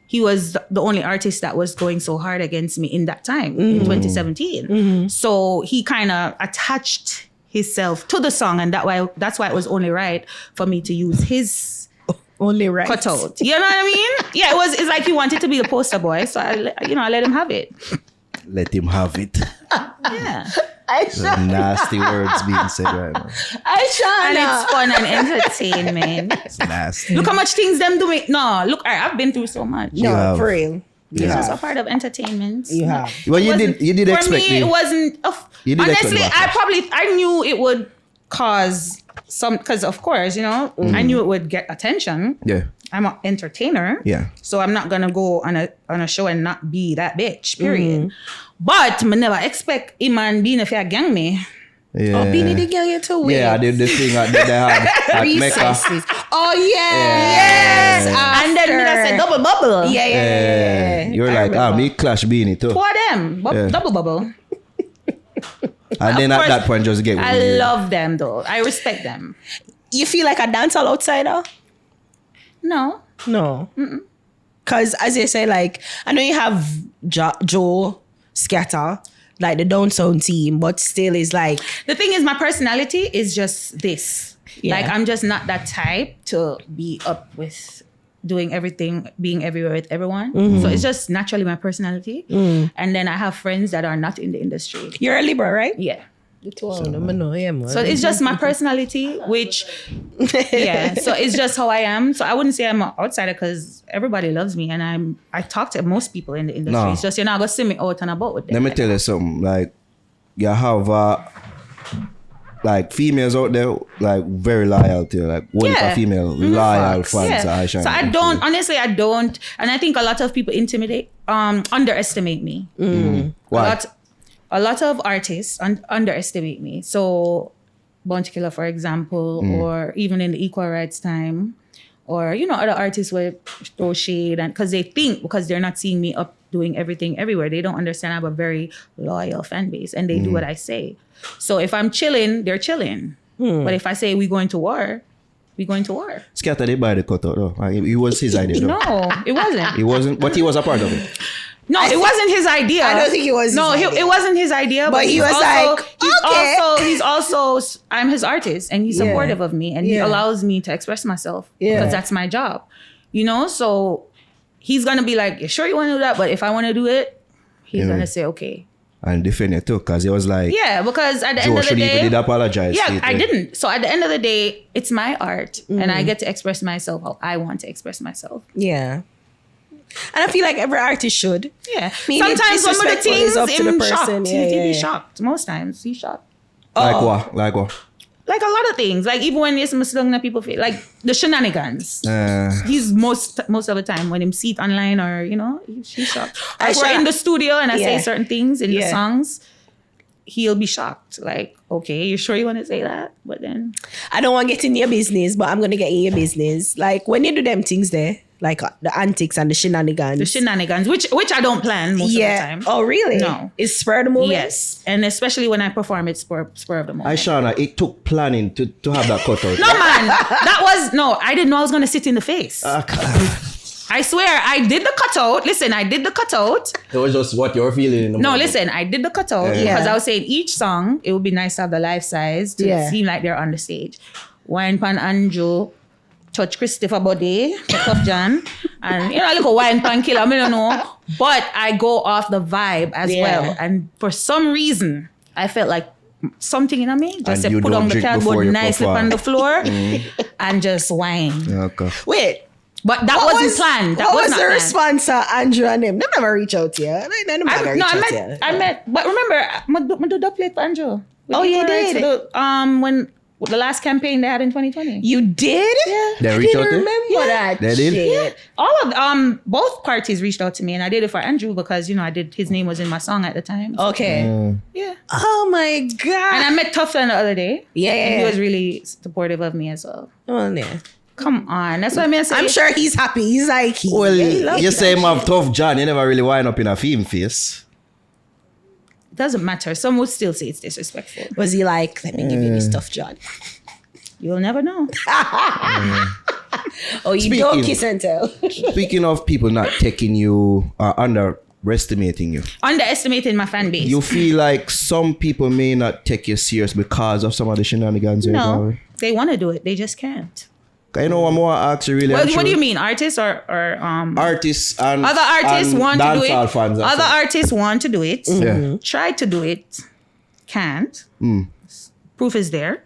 he was the only artist that was going so hard against me in that time, in 2017. So he kind of attached himself to the song, and that's why it was only right for me to use his only right cutout. You know what I mean? Yeah, it's like he wanted to be the poster boy, so I let him have it. Let him have it. Yeah. The nasty words being said right now. And it's fun and entertainment. It's nasty. Look how much things them do me. No, look, I've been through so much. No, for real. It's also part of entertainment. You have. Well, you did for expect me, it wasn't. Honestly, I knew it would cause some, because of course, I knew it would get attention. Yeah. I'm an entertainer. Yeah. So I'm not gonna go on a show and not be that bitch. Period. But I never expect him and being if you gang me. Yeah. Oh, Beanie the gang you too. Yeah, I did the thing that they had at Mecca. Oh yeah. Yes. And then I said double bubble. Yeah. You're like, me clash Beanie too. Who are them? Double bubble. And then at that point, just get with I me. love them though. I respect them. You feel like a dancehall outsider? No. Because as you say, like, I know you have Joe, Skatta, like the Down Sound team, but still is like... The thing is, my personality is just this. Yeah. Like, I'm just not that type to be up with doing everything, being everywhere with everyone. So it's just naturally my personality. And then I have friends that are not in the industry. You're a Libra, right? Yeah. So it's just my personality, which, so it's just how I am. So I wouldn't say I'm an outsider because everybody loves me and I talk to most people in the industry. No. It's just, you're not going to see me out and about with them. Let me tell you something. Like, you have like females out there, like very loyal to you. Like one female loyal fans. So I don't. And I think a lot of people underestimate me. Why? A lot of artists underestimate me. So Bounty Killer, for example, or even in the Equal Rights time, or, other artists will throw shade, and because they think, because they're not seeing me up doing everything everywhere, they don't understand I have a very loyal fan base and they do what I say. So if I'm chilling, they're chilling. But if I say we going to war, we going to war. Skatta did buy the cutout though. It was his idea though. No, it wasn't. He wasn't, but he was a part of it. No, it wasn't his idea. I don't think it was. No, it wasn't his idea. But he was he's also. I'm his artist, and he's supportive of me, and he allows me to express myself because that's my job. So he's gonna be like, "You sure you want to do that?" But if I want to do it, he's gonna say, "Okay." And defend it too, because he was like, because at the end of the day, he did apologize. I didn't. So at the end of the day, it's my art, and I get to express myself how I want to express myself. Yeah. And I feel like every artist should. Yeah. Sometimes some of the things him shocked. He's shocked. Most times he's shocked. Like what? Like a lot of things. Like even when he's Muslim, people feel like the shenanigans. He's most of the time when him see it online or he's shocked. Like we're in the studio and I say certain things in the songs, he'll be shocked. Like, okay, you sure you want to say that? But then I don't want to get in your business, but I'm gonna get in your business. Like when you do them things there, like the antics and the shenanigans. Which I don't plan most of the time. Oh, really? No. It's spur of the moment? Yes. And especially when I perform, it's spur of the moment. Ishawna, it took planning to have that cutout. No, man. I didn't know I was going to sit in the face. I swear, I did the cutout. Listen, I did the cutout. It was just what you're feeling in the moment. Listen, I did the cutout because I was saying each song, it would be nice to have the life size to seem like they're on the stage. Wine Pan Anjo, touch Christopher body, Tough John, and look a Wine Pan Killer, I don't know. But I go off the vibe as well. And for some reason, I felt like something in me just said put on the cardboard nicely on the floor and just whine. Okay. Wait. But that wasn't planned. That was not the planned. response to Andrew and him? They never reach out to you. I met. But remember, I do the plate for Andrew. Oh, you did? When the last campaign they had in 2020. You did? Yeah. They I reached didn't out to you? remember that. They did? shit. All of both parties reached out to me, and I did it for Andrew because his name was in my song at the time. So, Okay. yeah. Oh my God. And I met Tufton the other day. Yeah. And he was really supportive of me as well. Oh, yeah. Come on, that's what I mean. I'm sure he's happy. He's like, Well, he loves you that say him have shit. tough John. You never really wind up in a theme face. It doesn't matter. Some would still say it's disrespectful. Was he like, let me give you this stuff, John? You'll never know. Oh, you Speaking- don't kiss and tell. Speaking of people not taking you or underestimating you, Underestimating my fan base. you feel like some people may not take you serious because of some of the shenanigans you're no, doing? they want to do it. They just can't. You know what more I ask you really? What do you mean, artists or Artists and other artists and want to do dancehall it. fans and Other stuff. artists want to do it. Yeah. Try to do it. Can't. Proof is there.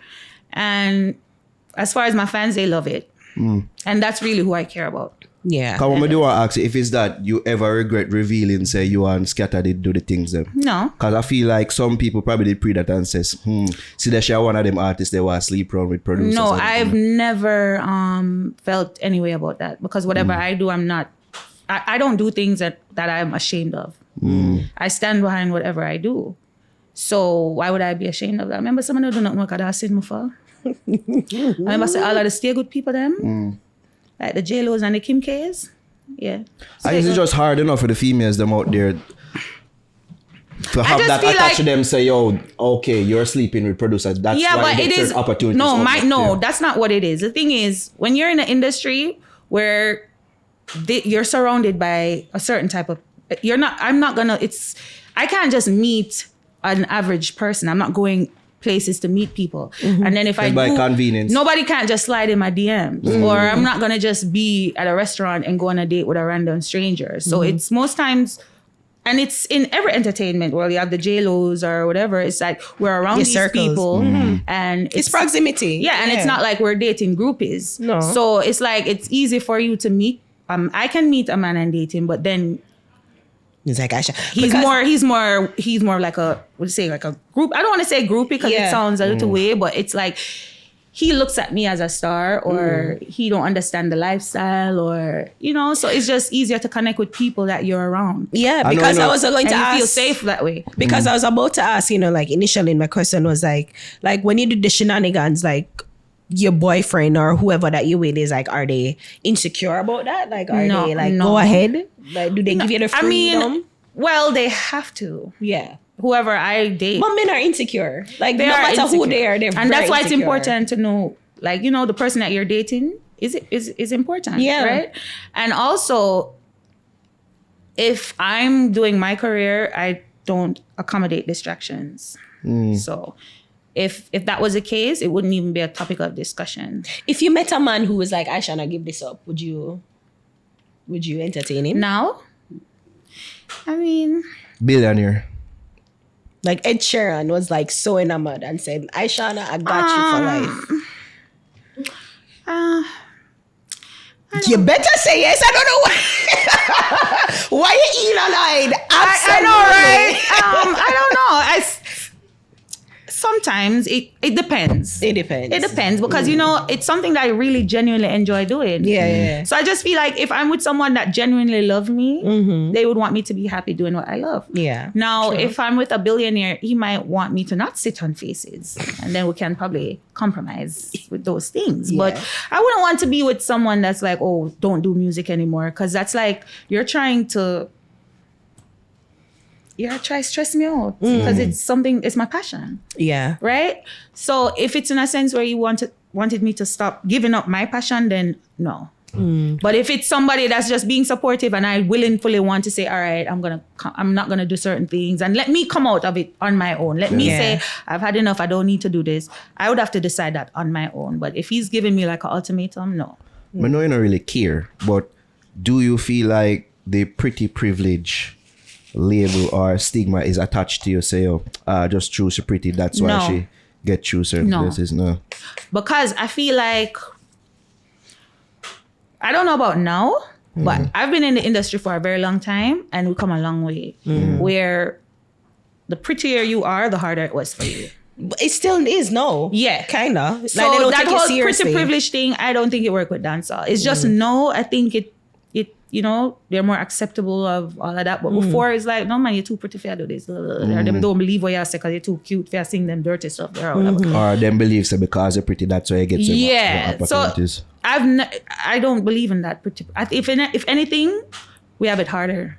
And as far as my fans, they love it. And that's really who I care about. Yeah. Because when I do want to ask you, if it's that you ever regret revealing, say you and Skatta did do the things them. No. Because I feel like some people probably did pre that and says, see that you're one of them artists they want to sleep around with producers. No, and- I've never felt any way about that because whatever I do, I don't do things that I'm ashamed of. I stand behind whatever I do. So why would I be ashamed of that? Remember someone who do not know what I said before? I remember say all of the stay good people them. Like the J-Los and the Kim K's. Yeah. I guess it's just hard enough for the females them out there to have just that feel attached like- to them say, yo, okay, you're sleeping with producers. That's Yeah, why but you it get is certain opportunities. no, out there. Yeah. that's not what it is. The thing is, when you're in an industry where you're surrounded by a certain type of, I can't just meet an average person. I'm not going places to meet people. And then if I And by do, convenience. nobody can't just slide in my DMs. Or I'm not gonna just be at a restaurant and go on a date with a random stranger. So it's most times, and it's in every entertainment where you have the J-Los or whatever, it's like we're around Your these circles. people and It's proximity. yeah, and it's not like we're dating groupies. No. So it's like it's easy for you to meet. I can meet a man and date him, but then He's like, Aisha. he's more like a like a group. I don't want to say groupie because Yeah. it sounds a little way, but it's like he looks at me as a star, or he don't understand the lifestyle, or so it's just easier to connect with people that you're around. Yeah, I because know. I was going And to you ask. feel safe that way. Because I was about to ask, like initially my question was like when you do the shenanigans, like your boyfriend or whoever that you with is like, are they insecure about that? Like, are No, they like, no. go ahead? Like, do they give you the freedom? well, they have to. Yeah. Whoever I date. But men are insecure. Like, They no are matter who insecure. they are, they're and that's very why it's insecure. important to know, like, the person that you're dating is important. Yeah. Right. And also, if I'm doing my career, I don't accommodate distractions. So if that was the case, it wouldn't even be a topic of discussion. If you met a man who was like, I shall not give this up, would you entertain him? Now, I mean, Billionaire. Like Ed Sheeran was like so enamored and said, Ishawna, I got you for life. You better say yes. I don't know why. Why you Elon-eyed? I know, right? I don't know. Sometimes it depends. It depends. It depends because it's something that I really genuinely enjoy doing. Yeah. So I just feel like if I'm with someone that genuinely loves me, they would want me to be happy doing what I love. Yeah. Now, True. if I'm with a billionaire, he might want me to not sit on faces, and then we can probably compromise with those things. Yeah. But I wouldn't want to be with someone that's like, oh, don't do music anymore, because that's like you're trying to. Try stress me out because it's my passion. Yeah. Right? So if it's in a sense where you wanted me to stop giving up my passion, then no. But if it's somebody that's just being supportive and I willingly want to say, all right, I'm not gonna do certain things and let me come out of it on my own. Let me say, I've had enough, I don't need to do this. I would have to decide that on my own. But if he's giving me like an ultimatum, no. I know you don't really care, but do you feel like the pretty privilege label or stigma is attached to you? Say, just choose your pretty, that's why No. she get through certain No. places? No. Because I feel like, I don't know about now, but I've been in the industry for a very long time and we've come a long way where the prettier you are, the harder it was for you. But it still is, no. Yeah. Kinda. So like, they don't that take it whole seriously. pretty privilege thing, I don't think it worked with dancehall. It's just no, I think it you know, they're more acceptable of all of that. But before it's like, no man, you're too pretty for do this. Or them don't believe what you say because you're too cute for sing them dirty stuff there or whatever. Or them believe so because you're pretty, that's why you get some Yeah. So opportunities. I don't believe in that. If anything, we have it harder.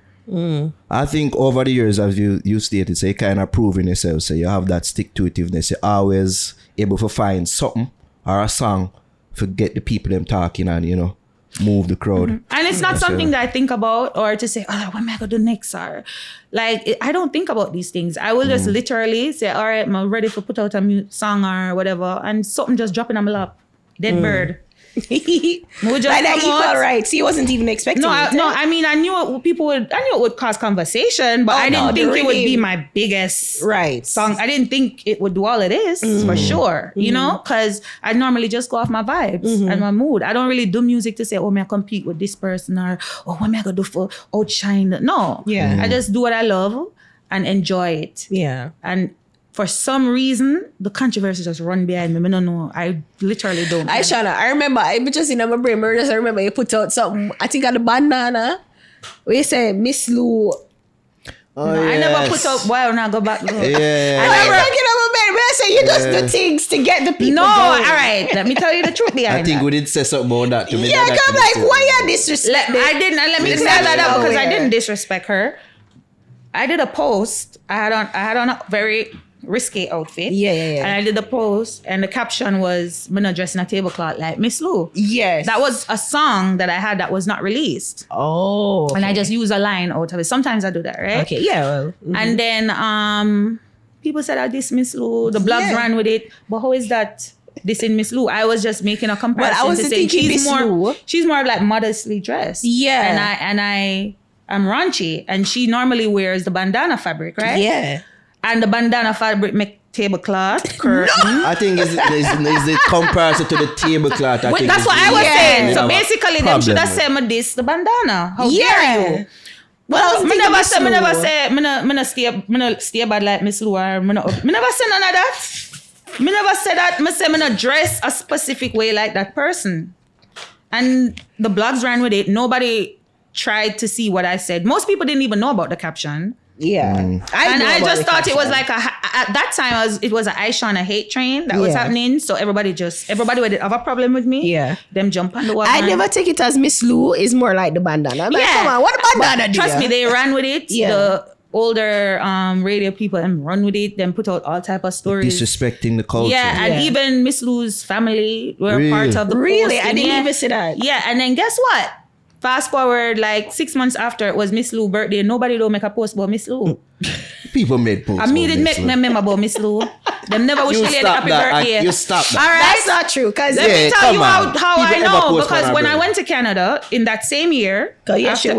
I think over the years, as you stated, so you kind of proving yourself, so you have that stick-to-itiveness. You're always able to find something or a song to get the people them talking and, you know, move the crowd. And it's not something that I think about or to say, oh, what am I going to do next? Or like, I don't think about these things. I will just literally say, all right, I'm ready to put out a song or whatever. And something just dropping on my lap. Dead bird. Like that equal rights. He wasn't even expecting it. I mean, I knew it would cause conversation, but I didn't think it would be my biggest song. I didn't think it would do all it is for sure, you know, because I normally just go off my vibes and my mood. I don't really do music to say, oh, may I compete with this person or, oh, what am I going to do for outshine? No. Yeah. I just do what I love and enjoy it. Yeah. And for some reason, the controversies just run behind me. I don't know. I literally don't. Ishawna, I remember, I just in my brain, I remember you put out something, I think on the bandana, where you say, Miss Lou. Oh, no, I never put out, why don't I go back? Yeah. I remember thinking of a bed, where I say, you just do things to get the people all going. right. Let me tell you the truth behind I think we did say something about that to me. Yeah, I'm like, why you disrespect me? I didn't, and let me say that because I didn't disrespect her. I did a post. I had on a very risky outfit. Yeah. And I did a post and the caption was, I'm not dressing a tablecloth like Miss Lou. Yes. That was a song that I had that was not released. Oh. Okay. And I just use a line out of it. Sometimes I do that, right? Okay, yeah. Well, and then people said, I diss Miss Lou. The blogs ran with it. But how is that dissing Miss Lou? I was just making a comparison. Well, I was to say she's more of like modestly dressed. Yeah. And I'm raunchy. And she normally wears the bandana fabric, right? Yeah. And the bandana fabric make tablecloth, curtain. No. I think is the comparison to the tablecloth. That's what I was saying. So basically, them should have said me this the bandana. How dare you? Well, I never say stay bad like Miss Lou. Me never say none of that. Me never say that. Me say me not dress a specific way like that person. And the blogs ran with it. Nobody tried to see what I said. Most people didn't even know about the caption. Yeah. I just thought it was like at that time it was an Ishawna hate train that was happening. So everybody would have a problem with me. Yeah. Them jump on the wall. I never take it as Miss Lou is more like the bandana. I'm like, come on, what a bandana do? Trust me, they ran with it. Yeah. The older radio people run with it, then put out all type of stories. Disrespecting the culture. Yeah, and even Miss Lou's family were part of the Really? post. I didn't even see that. Yeah, and then guess what? Fast forward like 6 months after it was Miss Lou's birthday, nobody don't make a post about Miss Lou. People made posts. I mean, it make them remember about Miss Lou. Them never wish me a happy birthday. You stop that. All right? That's not true. Cause let me tell you how I know. Because when I went to Canada in that same year,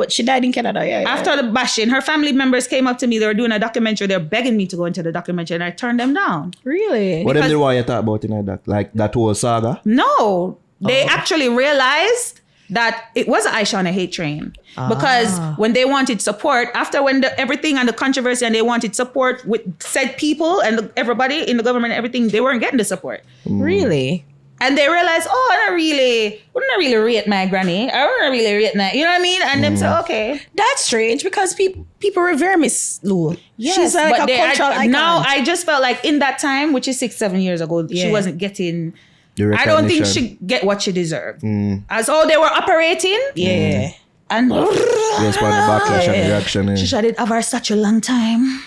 she died in Canada. Yeah. After the bashing, her family members came up to me. They were doing a documentary. They're begging me to go into the documentary, and I turned them down. Really? What did you talk about in that? Like that whole saga? No, they actually realized that it was an Ishawna hate train. Because when they wanted support, after when everything and the controversy and they wanted support with said people and everybody in the government and everything, they weren't getting the support. Really? And they realized, I wouldn't really rate my granny. I wouldn't really rate my, you know what I mean? And them say, okay. That's strange because people revere Miss Lou. Yes, she's like a cultural icon. Now I just felt like in that time, which is 6-7 years ago, she wasn't getting... I don't think she get what she deserved. As all they were operating. Yeah. And yes, for the backlash and reaction. She did have her such a long time.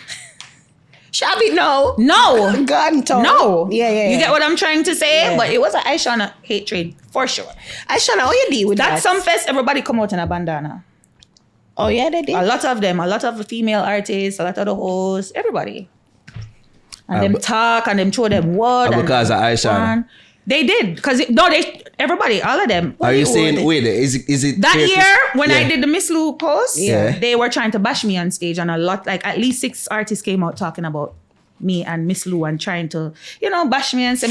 Shabby, no. God, no. Yeah. You get what I'm trying to say? Yeah. But it was an Ishawna hate train, for sure. Ishawna, how you deal with that? Some fest, everybody come out in a bandana. Oh, yeah, they did? A lot of them. A lot of the female artists, a lot of the hosts, everybody. And them talk and them show them word. Because of Ishawna. They did, because everybody, all of them. Are you saying, wait, is it that year when I did the Miss Lou post? Yeah. They were trying to bash me on stage, and a lot, like at least 6 artists came out talking about me and Miss Lou and trying to, bash me and say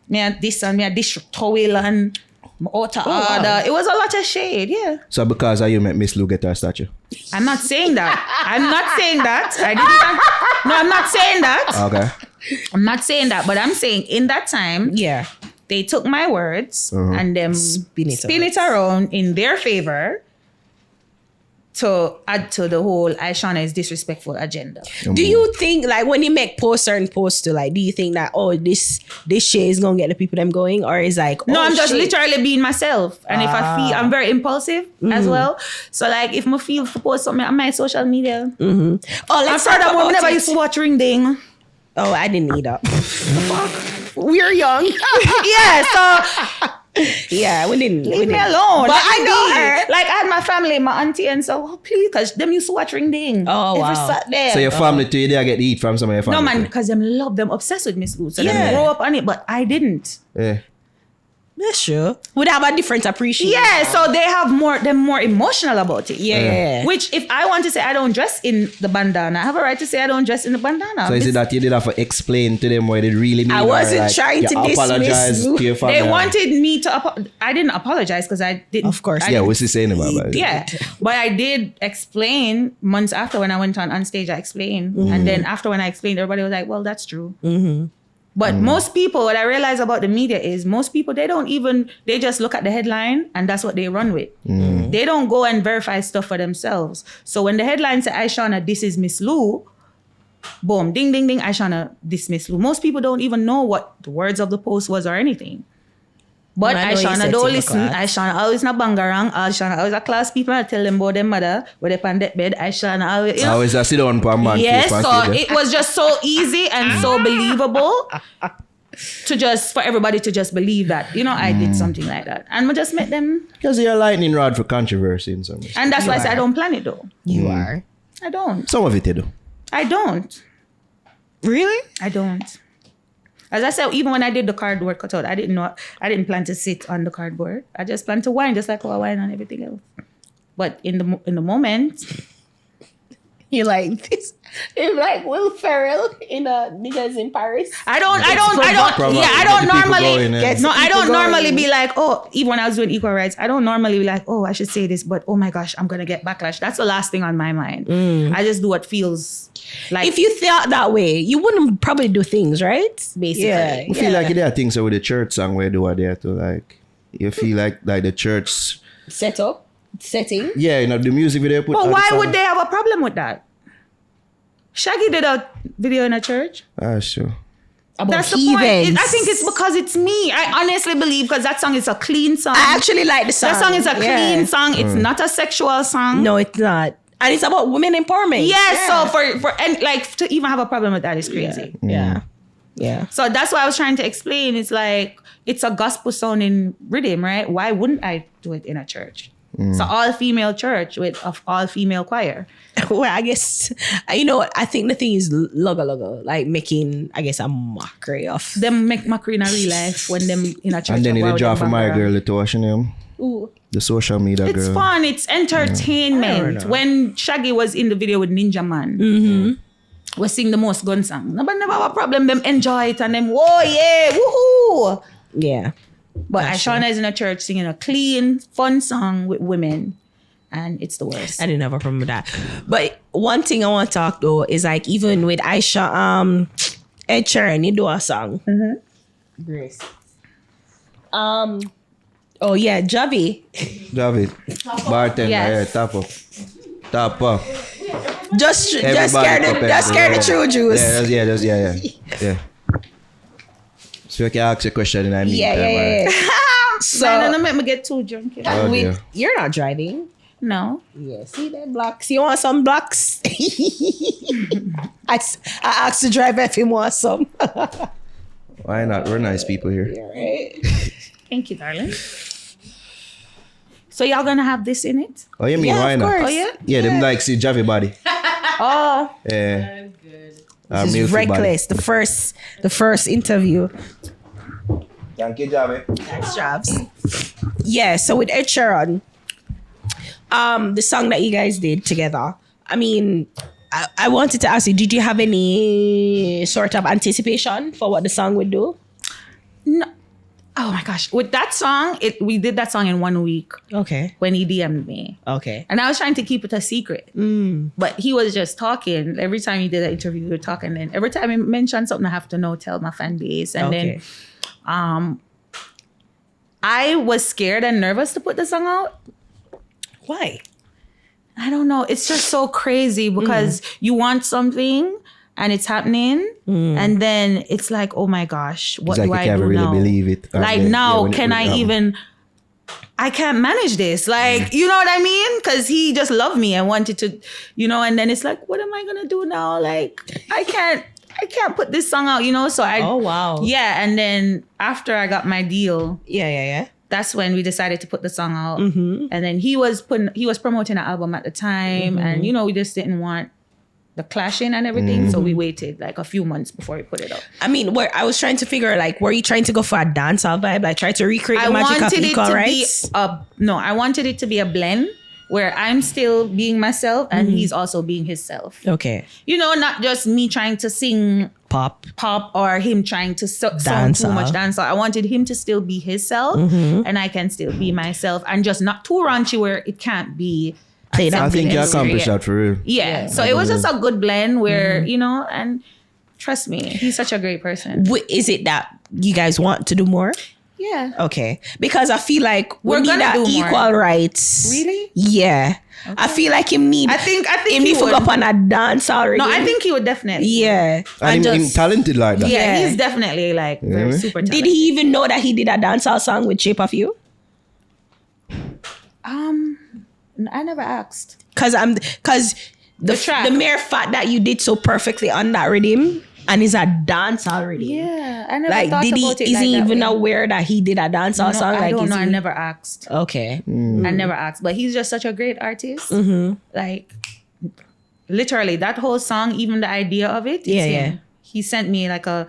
me and this and me and this towel and order. Wow. It was a lot of shade, yeah. So because of you met Miss Lou get her statue? I'm not saying that. I'm not saying that. I'm not saying that. Okay. I'm not saying that, but I'm saying in that time, Yeah. they took my words and them Spin it around in their favor to add to the whole Ishawna is disrespectful agenda. Do you think, like, when you make certain posts to, like, do you think that, oh, this shit is gonna get the people them going, or is like, No, oh, I'm just shit. literally being myself. And if I feel, I'm very impulsive as well. So like, if I feel to post something on my social media, Oh, let's talk furthermore, about I never it. used to watch Ring Ding. Oh, I didn't need that. We're young. Yeah, so Yeah, we didn't. leave me alone. But Let I me know be. her. Like, I had my family, my auntie, and so, please, because them used to watch Ring Ding. Oh, Every wow. Saturday. So your family too, you there get to eat from some of your family? No, man, too? because them love them, obsessed with Miss Lou. So Yeah. them grow up on it, but I didn't. Yeah. That's true. Would have a different appreciation. Yeah, so they have they're more emotional about it. Yeah. Which, if I want to say I don't dress in the bandana, I have a right to say I don't dress in the bandana. So is it that you did have to explain to them what it really mean? I or wasn't like trying you to dismiss apologize you. to your family? They wanted me to. I didn't apologize because I didn't. Of course. I Yeah, didn't- what's he saying about it? Yeah, but I did explain months after when I went on stage. I explained, and then after when I explained, everybody was like, "Well, that's true." But most people, what I realize about the media is most people they just look at the headline and that's what they run with. They don't go and verify stuff for themselves. So when the headline says Ishawna, this is Miss Lou, boom, ding, ding, ding, Ishawna, this Miss Lou. Most people don't even know what the words of the post was or anything. But I know you Ishawna said don't to the listen. class. Ishawna always na bangarang. Ishawna always a class people. I tell them about their mother where they on that bed. Ishawna always. I always sit down for a man. Yes, face, so man, it was just so easy and so believable for everybody to just believe that, I did something like that. And I just met them. Because you're a lightning rod for controversy in some And that's why I say I don't plan it though. You are. I don't. Some of it you do. I don't. Really? I don't. As I said, even when I did the cardboard cutout, I didn't plan to sit on the cardboard. I just planned to whine just like how I whine on everything else. But in the moment, You're like this. You're like Will Ferrell in Niggas in Paris. I don't Probably. normally, Get the I don't people normally going. be like, oh, even when I was doing equal rights, I don't normally be like, oh, I should say this, but oh my gosh, I'm going to get backlash. That's the last thing on my mind. I just do what feels like. If you thought that way, you wouldn't probably do things, right? Basically. Yeah. I feel like there are things with the church song where do what there to like. You feel like the church. Setting. Yeah, the music video put. But on why the song. would they have a problem with that? Shaggy did a video in a church. Ah, sure. About That's the point. heathens. I think it's because it's me. I honestly believe because that song is a clean song. I actually like the song. That song is a Yeah. clean song. It's not a sexual song. No, it's not. And it's about women empowerment. Yes, so for and like to even have a problem with that is crazy. Yeah. Yeah. So that's what I was trying to explain. It's like it's a gospel sounding rhythm, right? Why wouldn't I do it in a church? It's an all-female church with an all-female choir. Well, I guess, I think the thing is logo, like making, I guess, a mockery of Them make mockery in a real life when them in a church. And then wow, they draw them for my bang girl around. to watch him. Ooh. The social media It's girl. fun. It's I entertainment. don't know. When Shaggy was in the video with Ninja Man, was sing the most gun song. Nobody never have a problem. Them enjoy it and them, whoa, yeah, woohoo. yeah. But Ishawna is in a church singing a clean, fun song with women. And it's the worst. I didn't have a problem with that. But one thing I want to talk though is like even with Aisha, Ed Sheeran, you do a song. Grace. Oh yeah, Javi. David. Bartender, Yes. yeah, top up. Just Everybody scared up the, just scared the true Jews. Yeah. So you can ask a question in I mean. Yeah. So don't make me get too drunk. You know? Oh, With, dear. you're not driving. No. Yeah, see them blocks. You want some blocks? I asked to drive if he wants some. Why not? We're nice people here. Right? Thank you, darling. So y'all gonna have this in it? Oh, you mean Yeah, why of not? course. Oh yeah? Yeah, them like see Javi body. Oh. Yeah. This is reckless. The first interview. Thank you, Javi. Thanks, Travis. Yeah, so with Ed Sheeran, the song that you guys did together, I mean, I wanted to ask you, did you have any sort of anticipation for what the song would do? No. Oh my gosh. With that song, we did that song in 1 week Okay. when he DM'd me. Okay. And I was trying to keep it a secret. But he was just talking. Every time he did an interview, we were talking. And every time he mentioned something, I have to tell my fan base. And then I was scared and nervous to put the song out. Why? I don't know. It's just so crazy because you want something and it's happening. And then it's like, oh my gosh, what It's do like I you can't do really now? believe it. Like now, can I even... I can't manage this. Like, you know what I mean? Because he just loved me and wanted to, and then it's like, what am I going to do now? Like, I can't put this song out, So Oh, wow. Yeah. And then after I got my deal, Yeah. that's when we decided to put the song out. And then he was promoting an album at the time. And, we just didn't want the clashing and everything. So we waited like a few months before we put it up. I mean, I was trying to figure, like, were you trying to go for a dancehall vibe? Like, try to recreate the magic of equal rights? I wanted it to be a blend where I'm still being myself and he's also being himself. Okay. Not just me trying to sing Pop or him trying to sound too much dancehall. I wanted him to still be himself and I can still be myself and just not too raunchy where it can't be. I think you accomplished that for real. Yeah. So it was just a good blend where, and trust me, he's such a great person. Is it that you guys want to do more? Yeah. Okay. Because I feel like we need gonna that do more. equal rights. Really? Yeah. Okay. I feel like him need. I think him he need to would. go up on a dance already. No, I think he would definitely. Yeah. And him talented like that. Yeah, he's definitely like very super talented. Did he even know that he did a dancehall song with Shape of You? I never asked. Cause the track. the mere fact that you did so perfectly on that rhythm and is a dancehall rhythm. Yeah, I never Like, thought did he? about it Is like he that even way. aware that he did a dancehall song? I Like, don't is know. I he- never asked. Okay. I never asked. But he's just such a great artist. Like, literally, that whole song, even the idea of it. Yeah, it's yeah. him. He sent me like a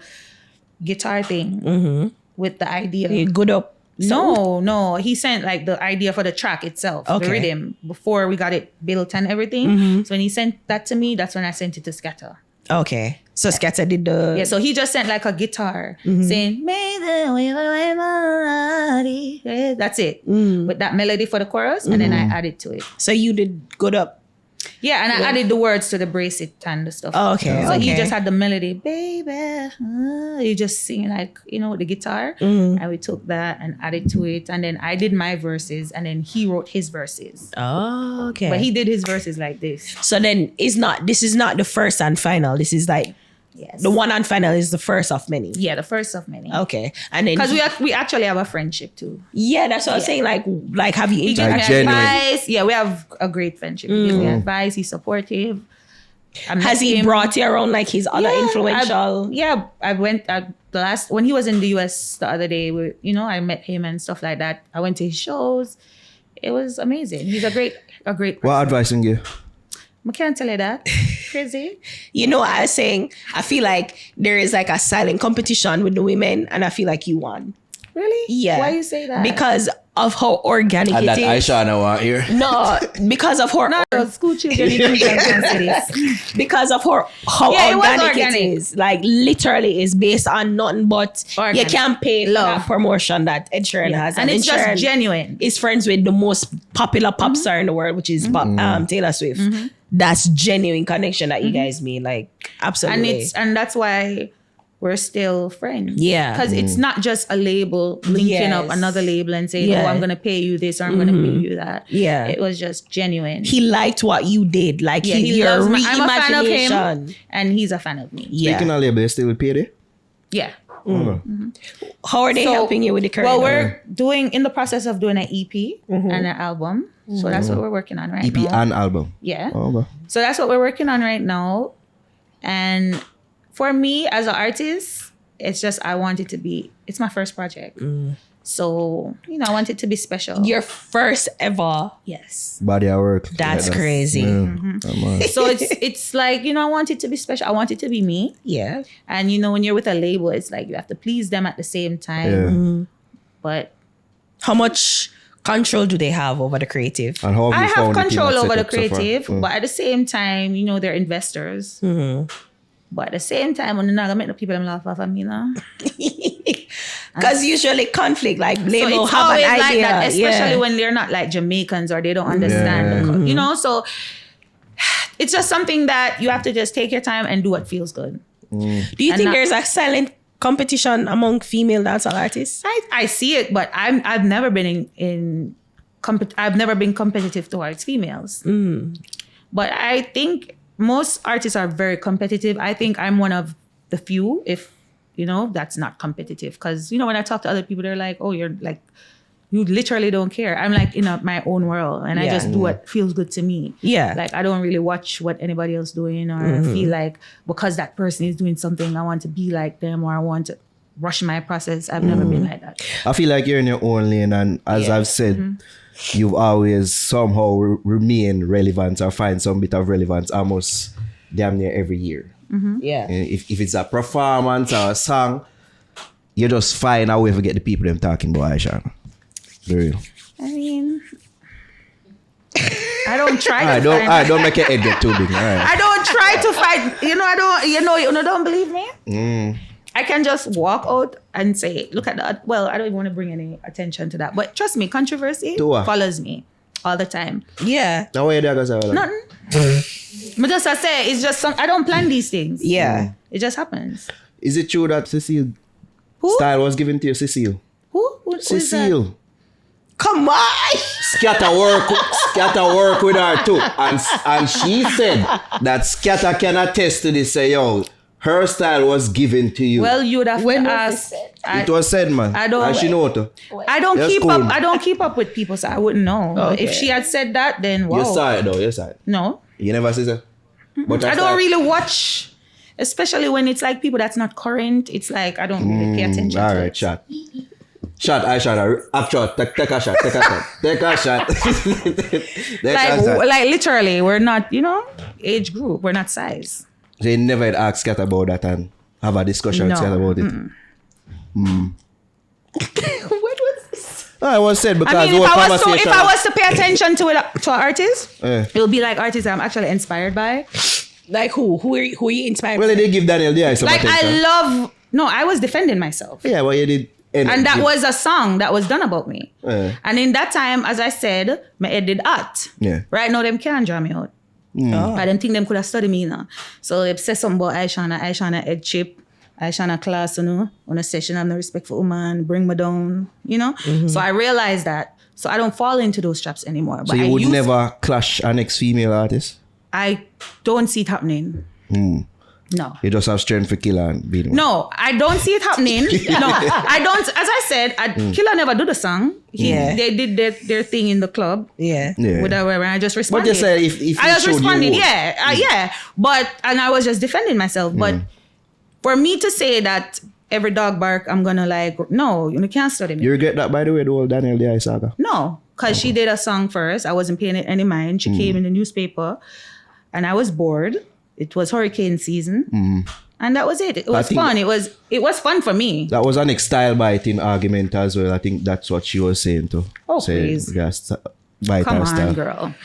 guitar thing with the idea. You good up. No. He sent like the idea for the track itself, the Okay. rhythm, before we got it built and everything. So when he sent that to me, that's when I sent it to Skatta. Okay. So Skatta did the. Yeah, so he just sent like a guitar saying, "May the way my melody." Yeah, that's it. With that melody for the chorus, and then I added to it. So you did good up. Yeah, and I added the words to the brace it and the stuff. Oh, okay, So he okay. just had the melody, baby. You just sing like, with the guitar. And we took that and added to it. And then I did my verses and then he wrote his verses. Oh, okay. But he did his verses like this. So then this is not the first and final. This is like Yes. the one and final is the first of many. Yeah, the first of many. Okay. And then Because we actually have a friendship too. yeah, that's what I was saying. Like have you He gives Like me genuine. advice. Yeah, we have a great friendship. He gives me advice. He's supportive. has he brought you around like his other influential? I went when he was in the US the other day. I met him and stuff like that. I went to his shows. It was amazing. He's a great person. What advice you give? I can't tell you that. Crazy. I was saying, I feel like there is like a silent competition with the women, and I feel like you won. Really? Yeah. Why you say that? Because of how organic And it that is. Ishawna want here. No, because of her. school children. Because of how Yeah, it was organic it organic. is. Like literally is based on nothing but Organic. you can't pay for Love. that promotion that Ed Sheeran has. And it's Ed Sheeran just genuine. is friends with the most popular pop star in the world, which is Taylor Swift. That's genuine connection that you guys made. Like absolutely. And that's why we're still friends. Yeah. Because it's not just a label linking up Yes. another label and saying, Yeah. I'm going to pay you this or I'm going to pay you that. Yeah. It was just genuine. He liked what you did. Like Yeah, he your loves me. I'm a fan of reimagination. him and he's a fan of me. Yeah. Speaking of label, you still pay there? Yeah. Okay. How are they So, helping you with the current? Well, we're in the process of doing an EP and an album. So that's what we're working on right EP now. and album. Yeah. Okay. So that's what we're working on right now. And for me as an artist, it's just it's my first project. So, I want it to be special. your first ever. Yes. Body of work. That's crazy. Come on. So it's like, I want it to be special. I want it to be me. Yeah. And when you're with a label, it's like you have to please them at the same time. Yeah. But How much control do they have over the creative? And how have I you have found the team control that's over set the up so far? creative, but at the same time, they're investors. But at the same time, I'm not gonna make the people them laugh off of me now. Because usually conflict, like label it's have always an idea. like that, especially when they're not like Jamaicans or they don't understand, you know. So it's just something that you have to just take your time and do what feels good. Do you think there's a silent competition among female dancehall artists? I see it, but I've never been I've never been competitive towards females. But I think most artists are very competitive. I think I'm one of the few, if you know, that's not competitive. Because, you know, when I talk to other people, they're like, oh, you're like, you literally don't care. I'm like in my own world and I just do what feels good to me. Yeah. Like I don't really watch what anybody else doing or feel like because that person is doing something, I want to be like them or I want to rush my process. I've never been like that. I feel like you're in your own lane, and as I've said, you've always somehow remain relevant or find some bit of relevance almost damn near every year. Yeah. If it's a performance or a song, you just find a way to get the people them talking about Ishawna. Real. I mean, I don't try to don't make your head get too big. I don't try to fight. You don't believe me? I can just walk out and say, look at that. Well, I don't even want to bring any attention to that. But trust me, controversy follows me all the time. Yeah. Now what you do? Nothing. But just I say, it's just I don't plan these things. Yeah. It just happens. Is it true that Cecile style was given to you, Cecile? Who Cecile. Come on. Skatta work with her too. And she said that Skatta can attest to this. Say, yo, her style was given to you. Well, you would have to ask. It was said, man. I don't keep up with people, so I wouldn't know. Okay. If she had said that, then wow. You saw it though. You saw it. No. You never see that. But I don't really watch, especially when it's like people that's not current. It's like I don't really pay attention. All to right, it. shot. Up shot. Take a shot. Take a shot. Like literally, we're not, age group. We're not size. They never had asked Skatta about that and have a discussion with Skatta about it. What was this? I was said because I mean, if I was to pay attention to an artist, it would be like artists I'm actually inspired by. Like who? Who are you inspired by? Well, they give Daniel the some like attention. I was defending myself. Yeah, well, you did. And that was a song that was done about me. And in that time, as I said, my head did art. Yeah. Right now, them can't draw me out. I don't think them could have studied me now. So if say something about Ishawna head chip, Ishawna class, on a session, I'm no respectful woman, bring me down, So I realized that. So I don't fall into those traps anymore. So you would never clash an ex-female artist? I don't see it happening. No. You just have strength for Killer and beat him. No, I don't see it happening. No, I don't. As I said, Killer never do the song. They did their thing in the club. Yeah. Whatever. And I just responded. But you said if I just responded, But I was just defending myself. But for me to say that every dog bark, I'm gonna no, you can't study me. You regret that, by the way, the whole Daniel D.I. saga? No, because she did a song first. I wasn't paying it any mind. She came in the newspaper, and I was bored. It was hurricane season, and that was it. It was fun. It was fun for me. That was an style biting argument as well. I think that's what she was saying too. Oh, please. Come on, girl.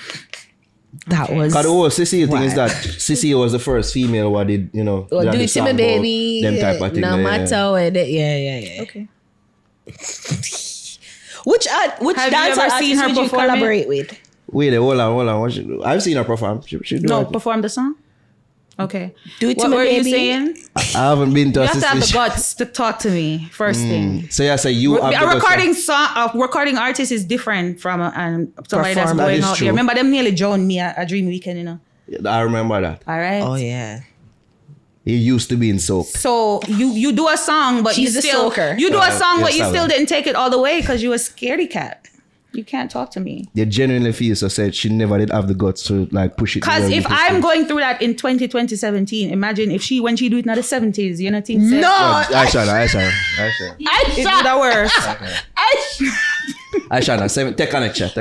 That was. Because the whole Cecile thing is that Cecile was the first female who did, do it to me, baby. Them type of thing. No matter what. Yeah. Okay. Which dancer artist would you collaborate with? Wait, hold on. I've seen her perform. She perform the song? Okay. Do it to what me, were baby. you saying? I haven't been to You have to have the guts to talk to me, first thing. So yeah, you have a recording artist is different from somebody that's going out there. Remember them nearly joined me at a Dream Weekend, I remember that. All right. Oh yeah. He used to be in soap. So you do a song, but She's you still soaker. You do a song, but you still didn't take it all the way because you a scaredy cat. You can't talk to me. You genuinely feel so said she never did have the guts to push it. Because if I'm going through that in 2017, imagine if when she do it in the 70s, you know what I'm saying? No! Aisha. It would have worse. Aisha, take a chat.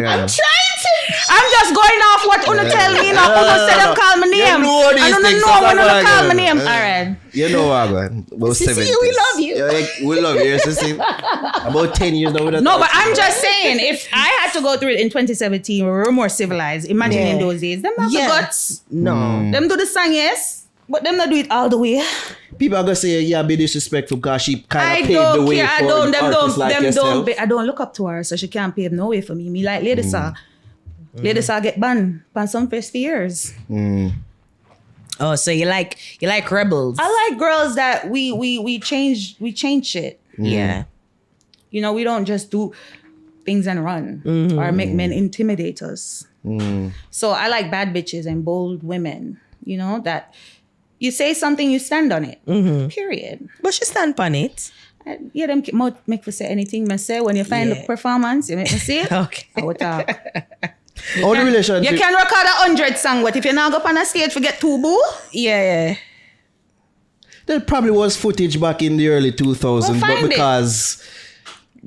I'm just going off what Una tell me now. Una said them call my name. You know these I don't things. know when Una call my name. All right. You know what I'm going. About Sissy, 70s. we love you. We love you, Sissy. About 10 years now. No, but I'm just saying, if I had to go through it in 2017, we were more civilized. Imagine in those days. Them have the guts. No. Them do the song, yes. But them not do it all the way. People are gonna say, yeah, be disrespectful because she kind I of paved don't the way care. for artists like yourself. I don't look up to her, so she can't pave no way for me. Me like Lady Saw. Lady Saw get banned by some fest for years. Oh, so you like rebels? I like girls that we change shit. Yeah. You know, we don't just do things and run or make men intimidate us. So I like bad bitches and bold women. You know, that you say something, you stand on it. Period. But she stand on it. Yeah, them make for say anything me say. When you find the performance, you make me say it. Okay. I will talk. All the relationship. You can record 100 song, but if you now go up on a stage, forget 2 boo. Yeah. There probably was footage back in the early 2000s, but because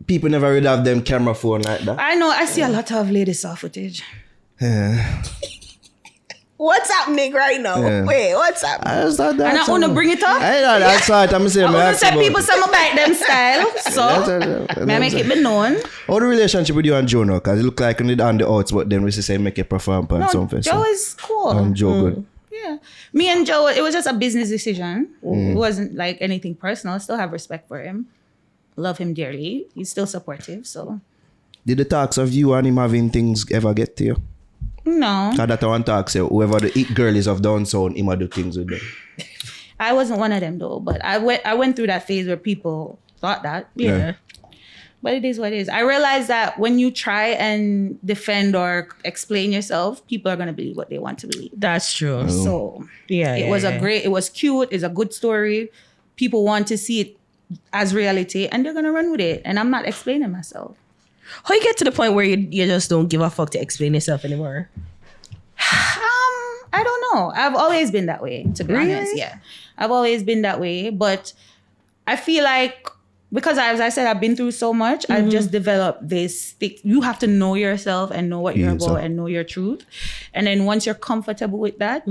people never really have them camera phone like that. I know, I see a lot of Lady Saw footage. What's happening right now? Yeah. Wait, what's happening? I just thought that. And I want to bring it up. I know that's what I'm saying. I want to say people say I bite them style. So, may I make it be known? How the relationship with you and Joe now? Because it look like you on the outs, but then we say make it perform on something. Joe is cool. And Joe good. Yeah. Me and Joe, it was just a business decision. It wasn't like anything personal. I still have respect for him. Love him dearly. He's still supportive, so. Did the talks of you and him having things ever get to you? No. Because that one talk say whoever the it girl is of down sound, him a do things with them. I wasn't one of them though, but I went through that phase where people thought that. Yeah. But it is what it is. I realized that when you try and defend or explain yourself, people are gonna believe what they want to believe. That's true. So it was cute, it's a good story. People want to see it as reality and they're gonna run with it. And I'm not explaining myself. How you get to the point where you just don't give a fuck to explain yourself anymore? I don't know. I've always been that way, to be honest. Yeah. I've always been that way. But I feel like because as I said, I've been through so much, I've just developed this thing. You have to know yourself and know what you're about and know your truth. And then once you're comfortable with that,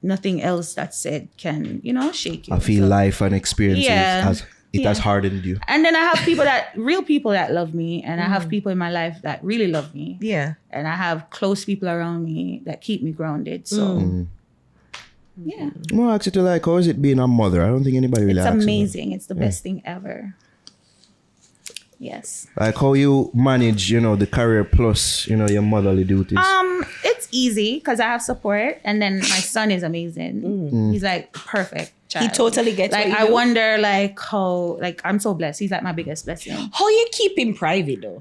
nothing else that's said can, shake you. I feel life and experiences has hardened you. And then I have real people that love me. And I have people in my life that really love me. Yeah. And I have close people around me that keep me grounded. So, yeah. I'm going to ask you how is it being a mother? I don't think anybody really asks. It's amazing. It's the best thing ever. Yes. Like how you manage, the career plus, your motherly duties. It's easy because I have support. And then my son is amazing. He's like perfect. Child. He totally gets like what you I do. wonder how I'm so blessed. He's like my biggest blessing. How you keep him private though?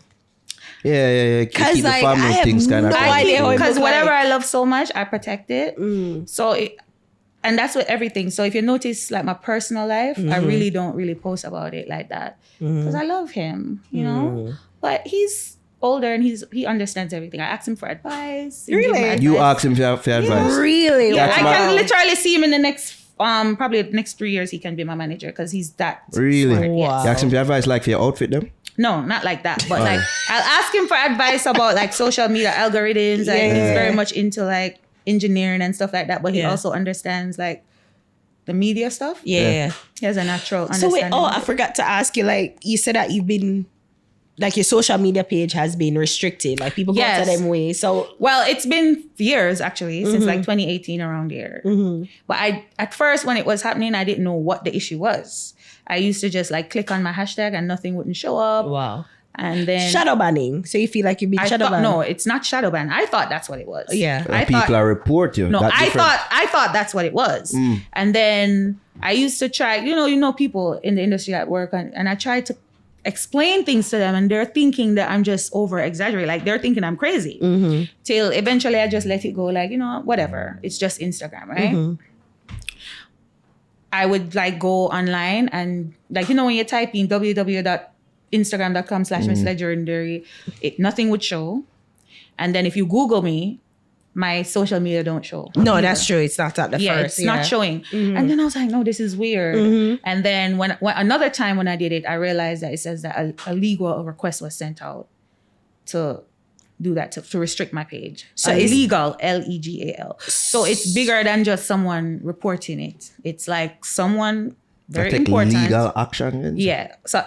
Yeah. Because Keep the like family I have things kind of no idea how it because look whatever like. I love so much, I protect it. So and that's with everything. So if you notice like my personal life, I really don't really post about it like that because I love him, But he's older and he understands everything. I ask him for advice. He gives me Really? advice. You ask him for advice. Really? Yeah, That's I my- can literally see him in the next probably the next 3 years he can be my manager because he's that Really? smart, yes. Wow. You ask him for advice like for your outfit them? No, not like that. But like I'll ask him for advice about like social media algorithms. Like he's very much into like engineering and stuff like that. But he also understands like the media stuff. Yeah. He has a natural So understanding. wait, I forgot to ask you, like you said that you've been like your social media page has been restricted. Like people go to them way. So Well, it's been years actually, since like 2018 around here. But at first when it was happening, I didn't know what the issue was. I used to just like click on my hashtag and nothing wouldn't show up. wow. And then Shadow banning. So you feel like you've been shadow banned? no, it's not shadow ban. I thought that's what it was. Yeah. I People thought, are report you. no, That's I different. thought that's what it was. And then I used to try, people in the industry that work and I tried to explain things to them and they're thinking that I'm just over exaggerating. Like they're thinking I'm crazy. Till eventually I just let it go like, whatever. It's just Instagram, right? I would like go online and like, when you type in www.instagram.com/MissLegendary, nothing would show. And then if you Google me, my social media don't show. No, that's true. It's not at the Yeah, first. it's not showing. And then I was like, no, this is weird. And then when another time when I did it, I realized that it says that a legal request was sent out to do that, to restrict my page. So it's- illegal, legal. So it's bigger than just someone reporting it. It's like someone very Take important. legal action. Yeah. So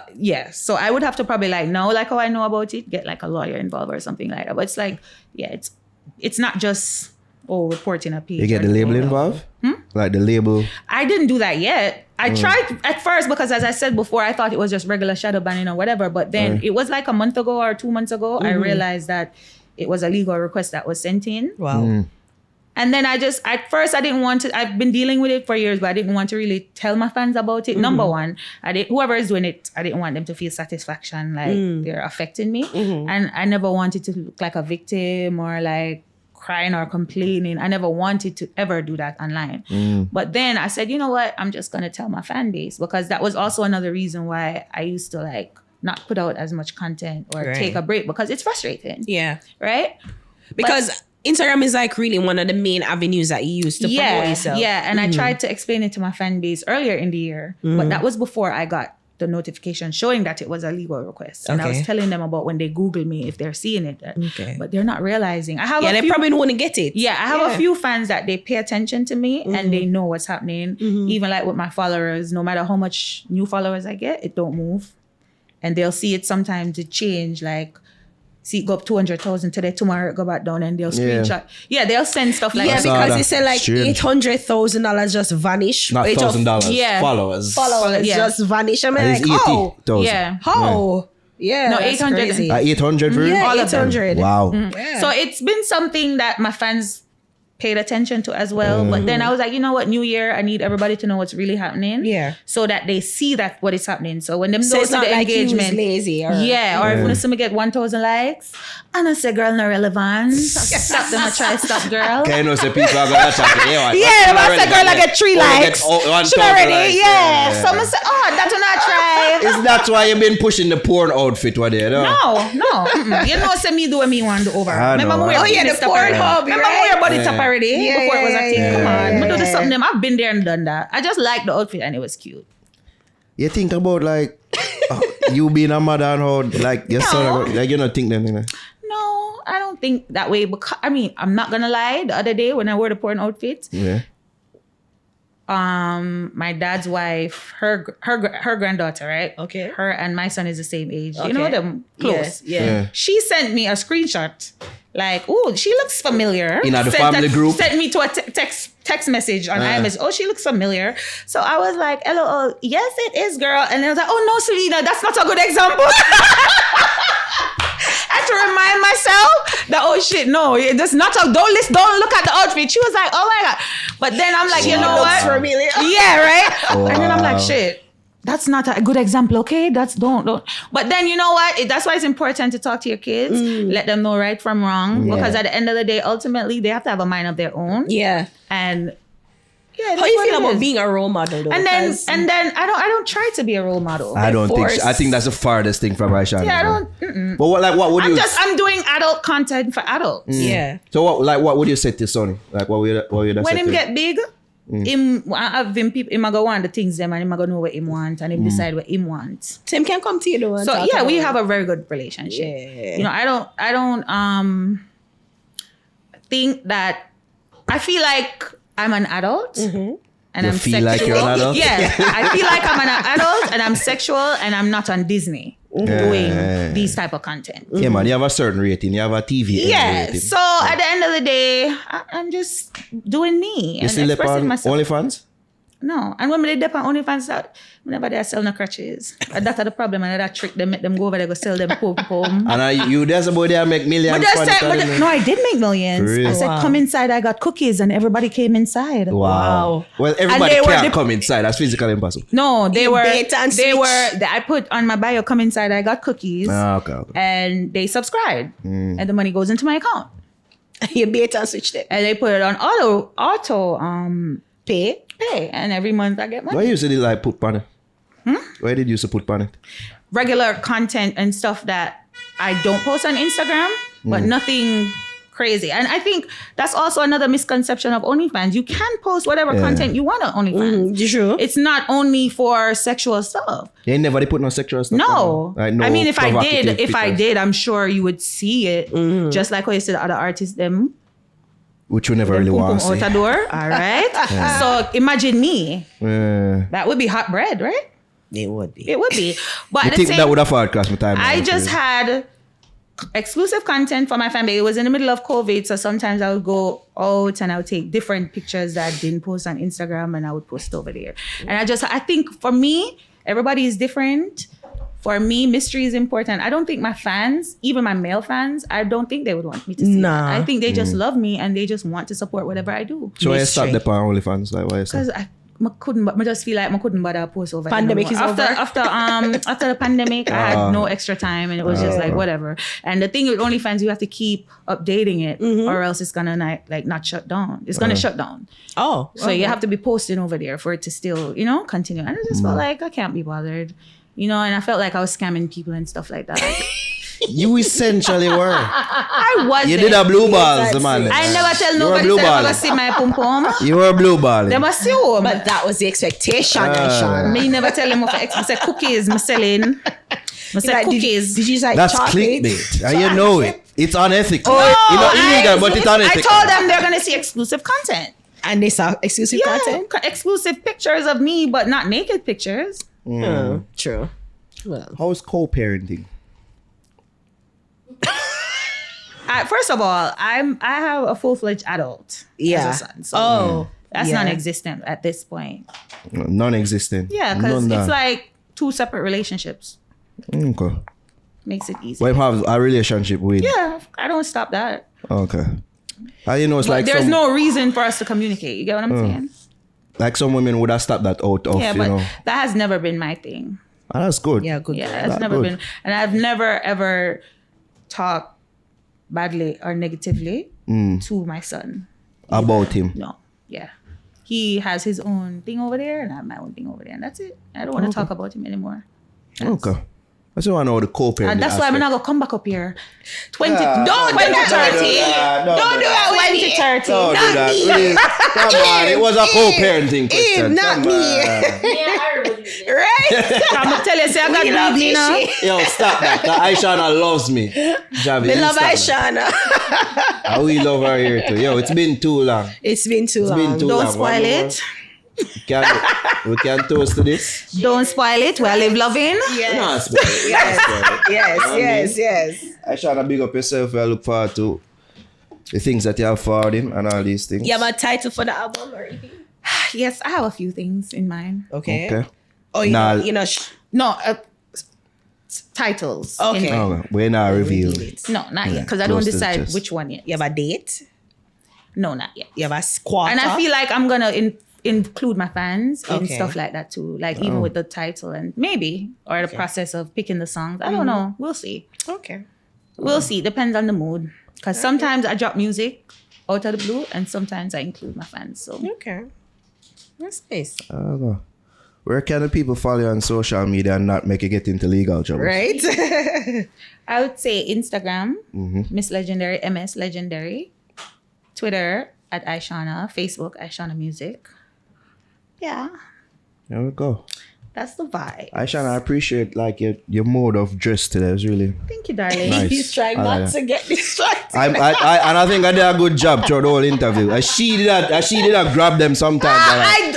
I would have to probably like now, like how I know about it, get like a lawyer involved or something like that. But it's like, it's not just reporting a page. You get or the label anything. involved? Like the label. I didn't do that yet. I tried at first because, as I said before, I thought it was just regular shadow banning or whatever. But then it was like a month ago or 2 months ago, I realized that it was a legal request that was sent in. Wow. And then at first I didn't want to, I've been dealing with it for years, but I didn't want to really tell my fans about it. Number one, whoever is doing it, I didn't want them to feel satisfaction, like they're affecting me. And I never wanted to look like a victim or like crying or complaining. I never wanted to ever do that online. But then I said, you know what? I'm just going to tell my fan base, because that was also another reason why I used to like not put out as much content or take a break, because it's frustrating. Yeah. Right? Because Instagram is like really one of the main avenues that you use to promote yourself. Yeah. And I tried to explain it to my fan base earlier in the year, but that was before I got the notification showing that it was a legal request. And I was telling them about when they Google me if they're seeing it. But they're not realizing. They probably don't want to get it. Yeah, I have a few fans that they pay attention to me and they know what's happening. Even like with my followers, no matter how much new followers I get, it don't move. And they'll see it sometimes it change, like see it go up 200,000 today, tomorrow it go back down, and they'll screenshot. Yeah, they'll send stuff like that. Because they say like $800,000 just vanish. Not $1,000. Followers. Just vanish. I'm like, oh. Yeah. How? Yeah. No, 800. 800 for you? Yeah, 800. Wow. So it's been something that my fans paid attention to as well. But then I was like, you know what, New Year, I need everybody to know what's really happening. Yeah. So that they see that what is happening. So when them go to the engagement, lazy or if when somebody get 1,000 likes, and I say, girl, no relevance. Stop them, I try stop, girl. Okay, no, so people are gonna chat. Yeah, I say, girl, I get 3 likes. She already, yeah. Someone say, that's when I try. Is that why you've been pushing the porn outfit one day? No. You know, say me do what me want to do over. Remember, the porn hobby. Remember, we body top already before it was a thing. Come on, I do something. I've been there and done that. I just liked the outfit and it was cute. You think about like you being a mother and how like your son, like you don't think them, you know? No, I don't think that way. Because I mean, I'm not gonna lie. The other day when I wore the porn outfit, my dad's wife, her granddaughter, right? Okay. Her and my son is the same age. Okay. You know them close. Yeah. She sent me a screenshot. Like, oh, she looks familiar. In the family group. Sent me to a text message on iMessage. Oh, she looks familiar. So I was like, LOL, yes, it is, girl. And I was like, oh no, Selena, that's not a good example. I had to remind myself that, oh shit, no, it's not don't look at the outfit. She was like, oh my God. But then I'm like, you know what? Familiar. Yeah, right? Wow. And then I'm like, shit. That's not a good example, okay? Don't. But then you know what? That's why it's important to talk to your kids. Let them know right from wrong. Yeah. Because at the end of the day, ultimately, they have to have a mind of their own. Yeah. And how do you feel about being a role model though? And then I don't try to be a role model. I think that's the farthest thing from Ishawna. Yeah, I don't. But what would you? I'm doing adult content for adults. Yeah. So what would you say to Sonny? Like what would you when him get big? Him have him people him go want the things them and him go know what him want and him decide what him wants. So him can come to you though. So yeah, we have a very good relationship. Yeah. You know, I don't think that I feel like I'm an adult and I'm feel sexual. Like you're an adult? Yeah. I feel like I'm an adult and I'm sexual and I'm not on Disney doing these type of content. Yeah, man, you have a certain rating. You have a TV rating. So at the end of the day, I'm just doing me and expressing myself. OnlyFans? No. And when they dip on OnlyFans, whenever they sell no crutches. That's the problem. And that trick, they make them go over there, go sell them home. And there's a boy there make millions. No, I did make millions. I said, come inside. I got cookies and everybody came inside. Wow. Well, everybody can't come inside. That's physically impossible. No, I put on my bio, come inside. I got cookies. Okay. And they subscribed. And the money goes into my account. You bait and switch it. And they put it on auto pay. And every month I get money. Why you used to like put on it? Why did you used to put on it? Regular content and stuff that I don't post on Instagram, but nothing crazy. And I think that's also another misconception of OnlyFans. You can post whatever content you want on OnlyFans. Sure. It's not only for sexual stuff. You ain't never put no sexual stuff? No. I mean, if I did, I'm sure you would see it. Just like how you see the other artists, them. Which you never really want to see. Out door, all right? So imagine me. That would be hot bread, right? It would be. It would be. But you think that would have hard cost me time? I just had exclusive content for my family. It was in the middle of COVID, so sometimes I would go out and I would take different pictures that I didn't post on Instagram and I would post over there. And I think for me, everybody is different. For me, mystery is important. I don't think my fans, even my male fans, I don't think they would want me to see that. I think they just love me and they just want to support whatever I do. So why you stop the OnlyFans? Like, why you Because I just feel like I couldn't bother post over. Pandemic is over. After the pandemic, I had no extra time and it was just like whatever. And the thing with OnlyFans, you have to keep updating it or else it's gonna not shut down. It's gonna shut down. Oh. So you have to be posting over there for it to still, continue. And I just felt like I can't be bothered. And I felt like I was scamming people and stuff like that. You essentially were. I wasn't. You did a blue balls, man. I never tell nobody to ever see my pum pum. You were a blue ball. They must assume. But that was the expectation, Ishawna. Me never tell them I say cookies, I'm selling. I say cookies. Did you say That's chocolate? clickbait. And you know it. It's unethical. Oh, illegal, but it's unethical. I told them they're going to see exclusive content. And they saw exclusive content? Exclusive pictures of me, but not naked pictures. True. Well, How is co-parenting? First of all, I have a full-fledged adult as a son. So that's non-existent at this point. Non-existent. Yeah, because it's like two separate relationships. Okay. Makes it easy. Well, you have a relationship with. Yeah, I don't stop that. Okay. It's like there's no reason for us to communicate. You get what I'm saying? Like some women would have stopped that out of, Yeah, but that has never been my thing. Oh, that's good. yeah, good. Yeah, that's never been. And I've never ever talked badly or negatively to my son. About him. No. Yeah. He has his own thing over there and I have my own thing over there. And that's it. I don't want to talk about him anymore. Okay. I just want to know the co-parenting. And that's why I'm not going to come back up here. 2030. Don't do that. Don't do that. 2030. Don't do that. Please. Come on. It was a co-parenting question. not Come me. on. Right? I'm going to tell you, say I got love bleeding now. Yo, stop that. Ishawna loves me. Javi, We love stop that. Ishawna. And we love her here too. Yo, it's been too long. It's been too long. Don't spoil it. We can toast to this. Don't spoil it. We live loving. No, spoil it. Yes. Ishawna, big up yourself. I look forward to the things that you have forward him and all these things. You have a title for the album or anything? Yes, I have a few things in mind. Okay. Oh, Nah. No, titles. Okay. in mind. Okay. We're not revealed. No, not yet. Because I don't Close to the decide chest. which one yet. You have a date? No, not yet. You have a squad? And I feel like I'm going to include my fans in Okay. stuff like that too. Like even with the title and maybe, or the process of picking the songs. I don't know. We'll see. Okay. We'll see. Depends on the mood. Because sometimes I drop music out of the blue and sometimes I include my fans. So Okay. That's nice. Where can the people follow you on social media and not make you get into legal trouble? Right? I would say Instagram, Miss Legendary, MS Legendary. Twitter at Ishawna. Facebook, Ishawna Music. Yeah, There we go. that's the vibe. Ishawna, I appreciate like your mode of dress today. It was really Thank you, darling. nice. He's trying I like not that. to get distracted. And I think I did a good job throughout the whole interview. She did not grab them sometimes.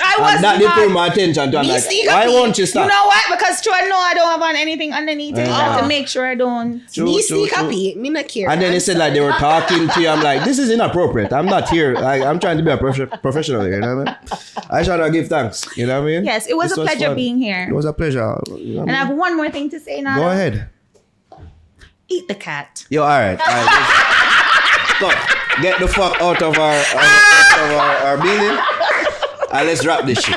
I was and that did not. pull my attention to. I'm like, why won't you stop? You know what? Because true, I know I don't have on anything underneath it. I have to make sure I don't. True, Me sneak true. happy. Me not care. And then they said like they were talking to you. I'm like, this is inappropriate. I'm not here. Like, I'm trying to be a professional here. You know what I mean? I shall not give thanks. You know what I mean? Yes, it was This a pleasure fun. being here. It was a pleasure. You know what And I I mean? have one more thing to say now. Go ahead. Eat the cat. Yo, all right. Go. Get the fuck out of our building. And let's wrap this shit.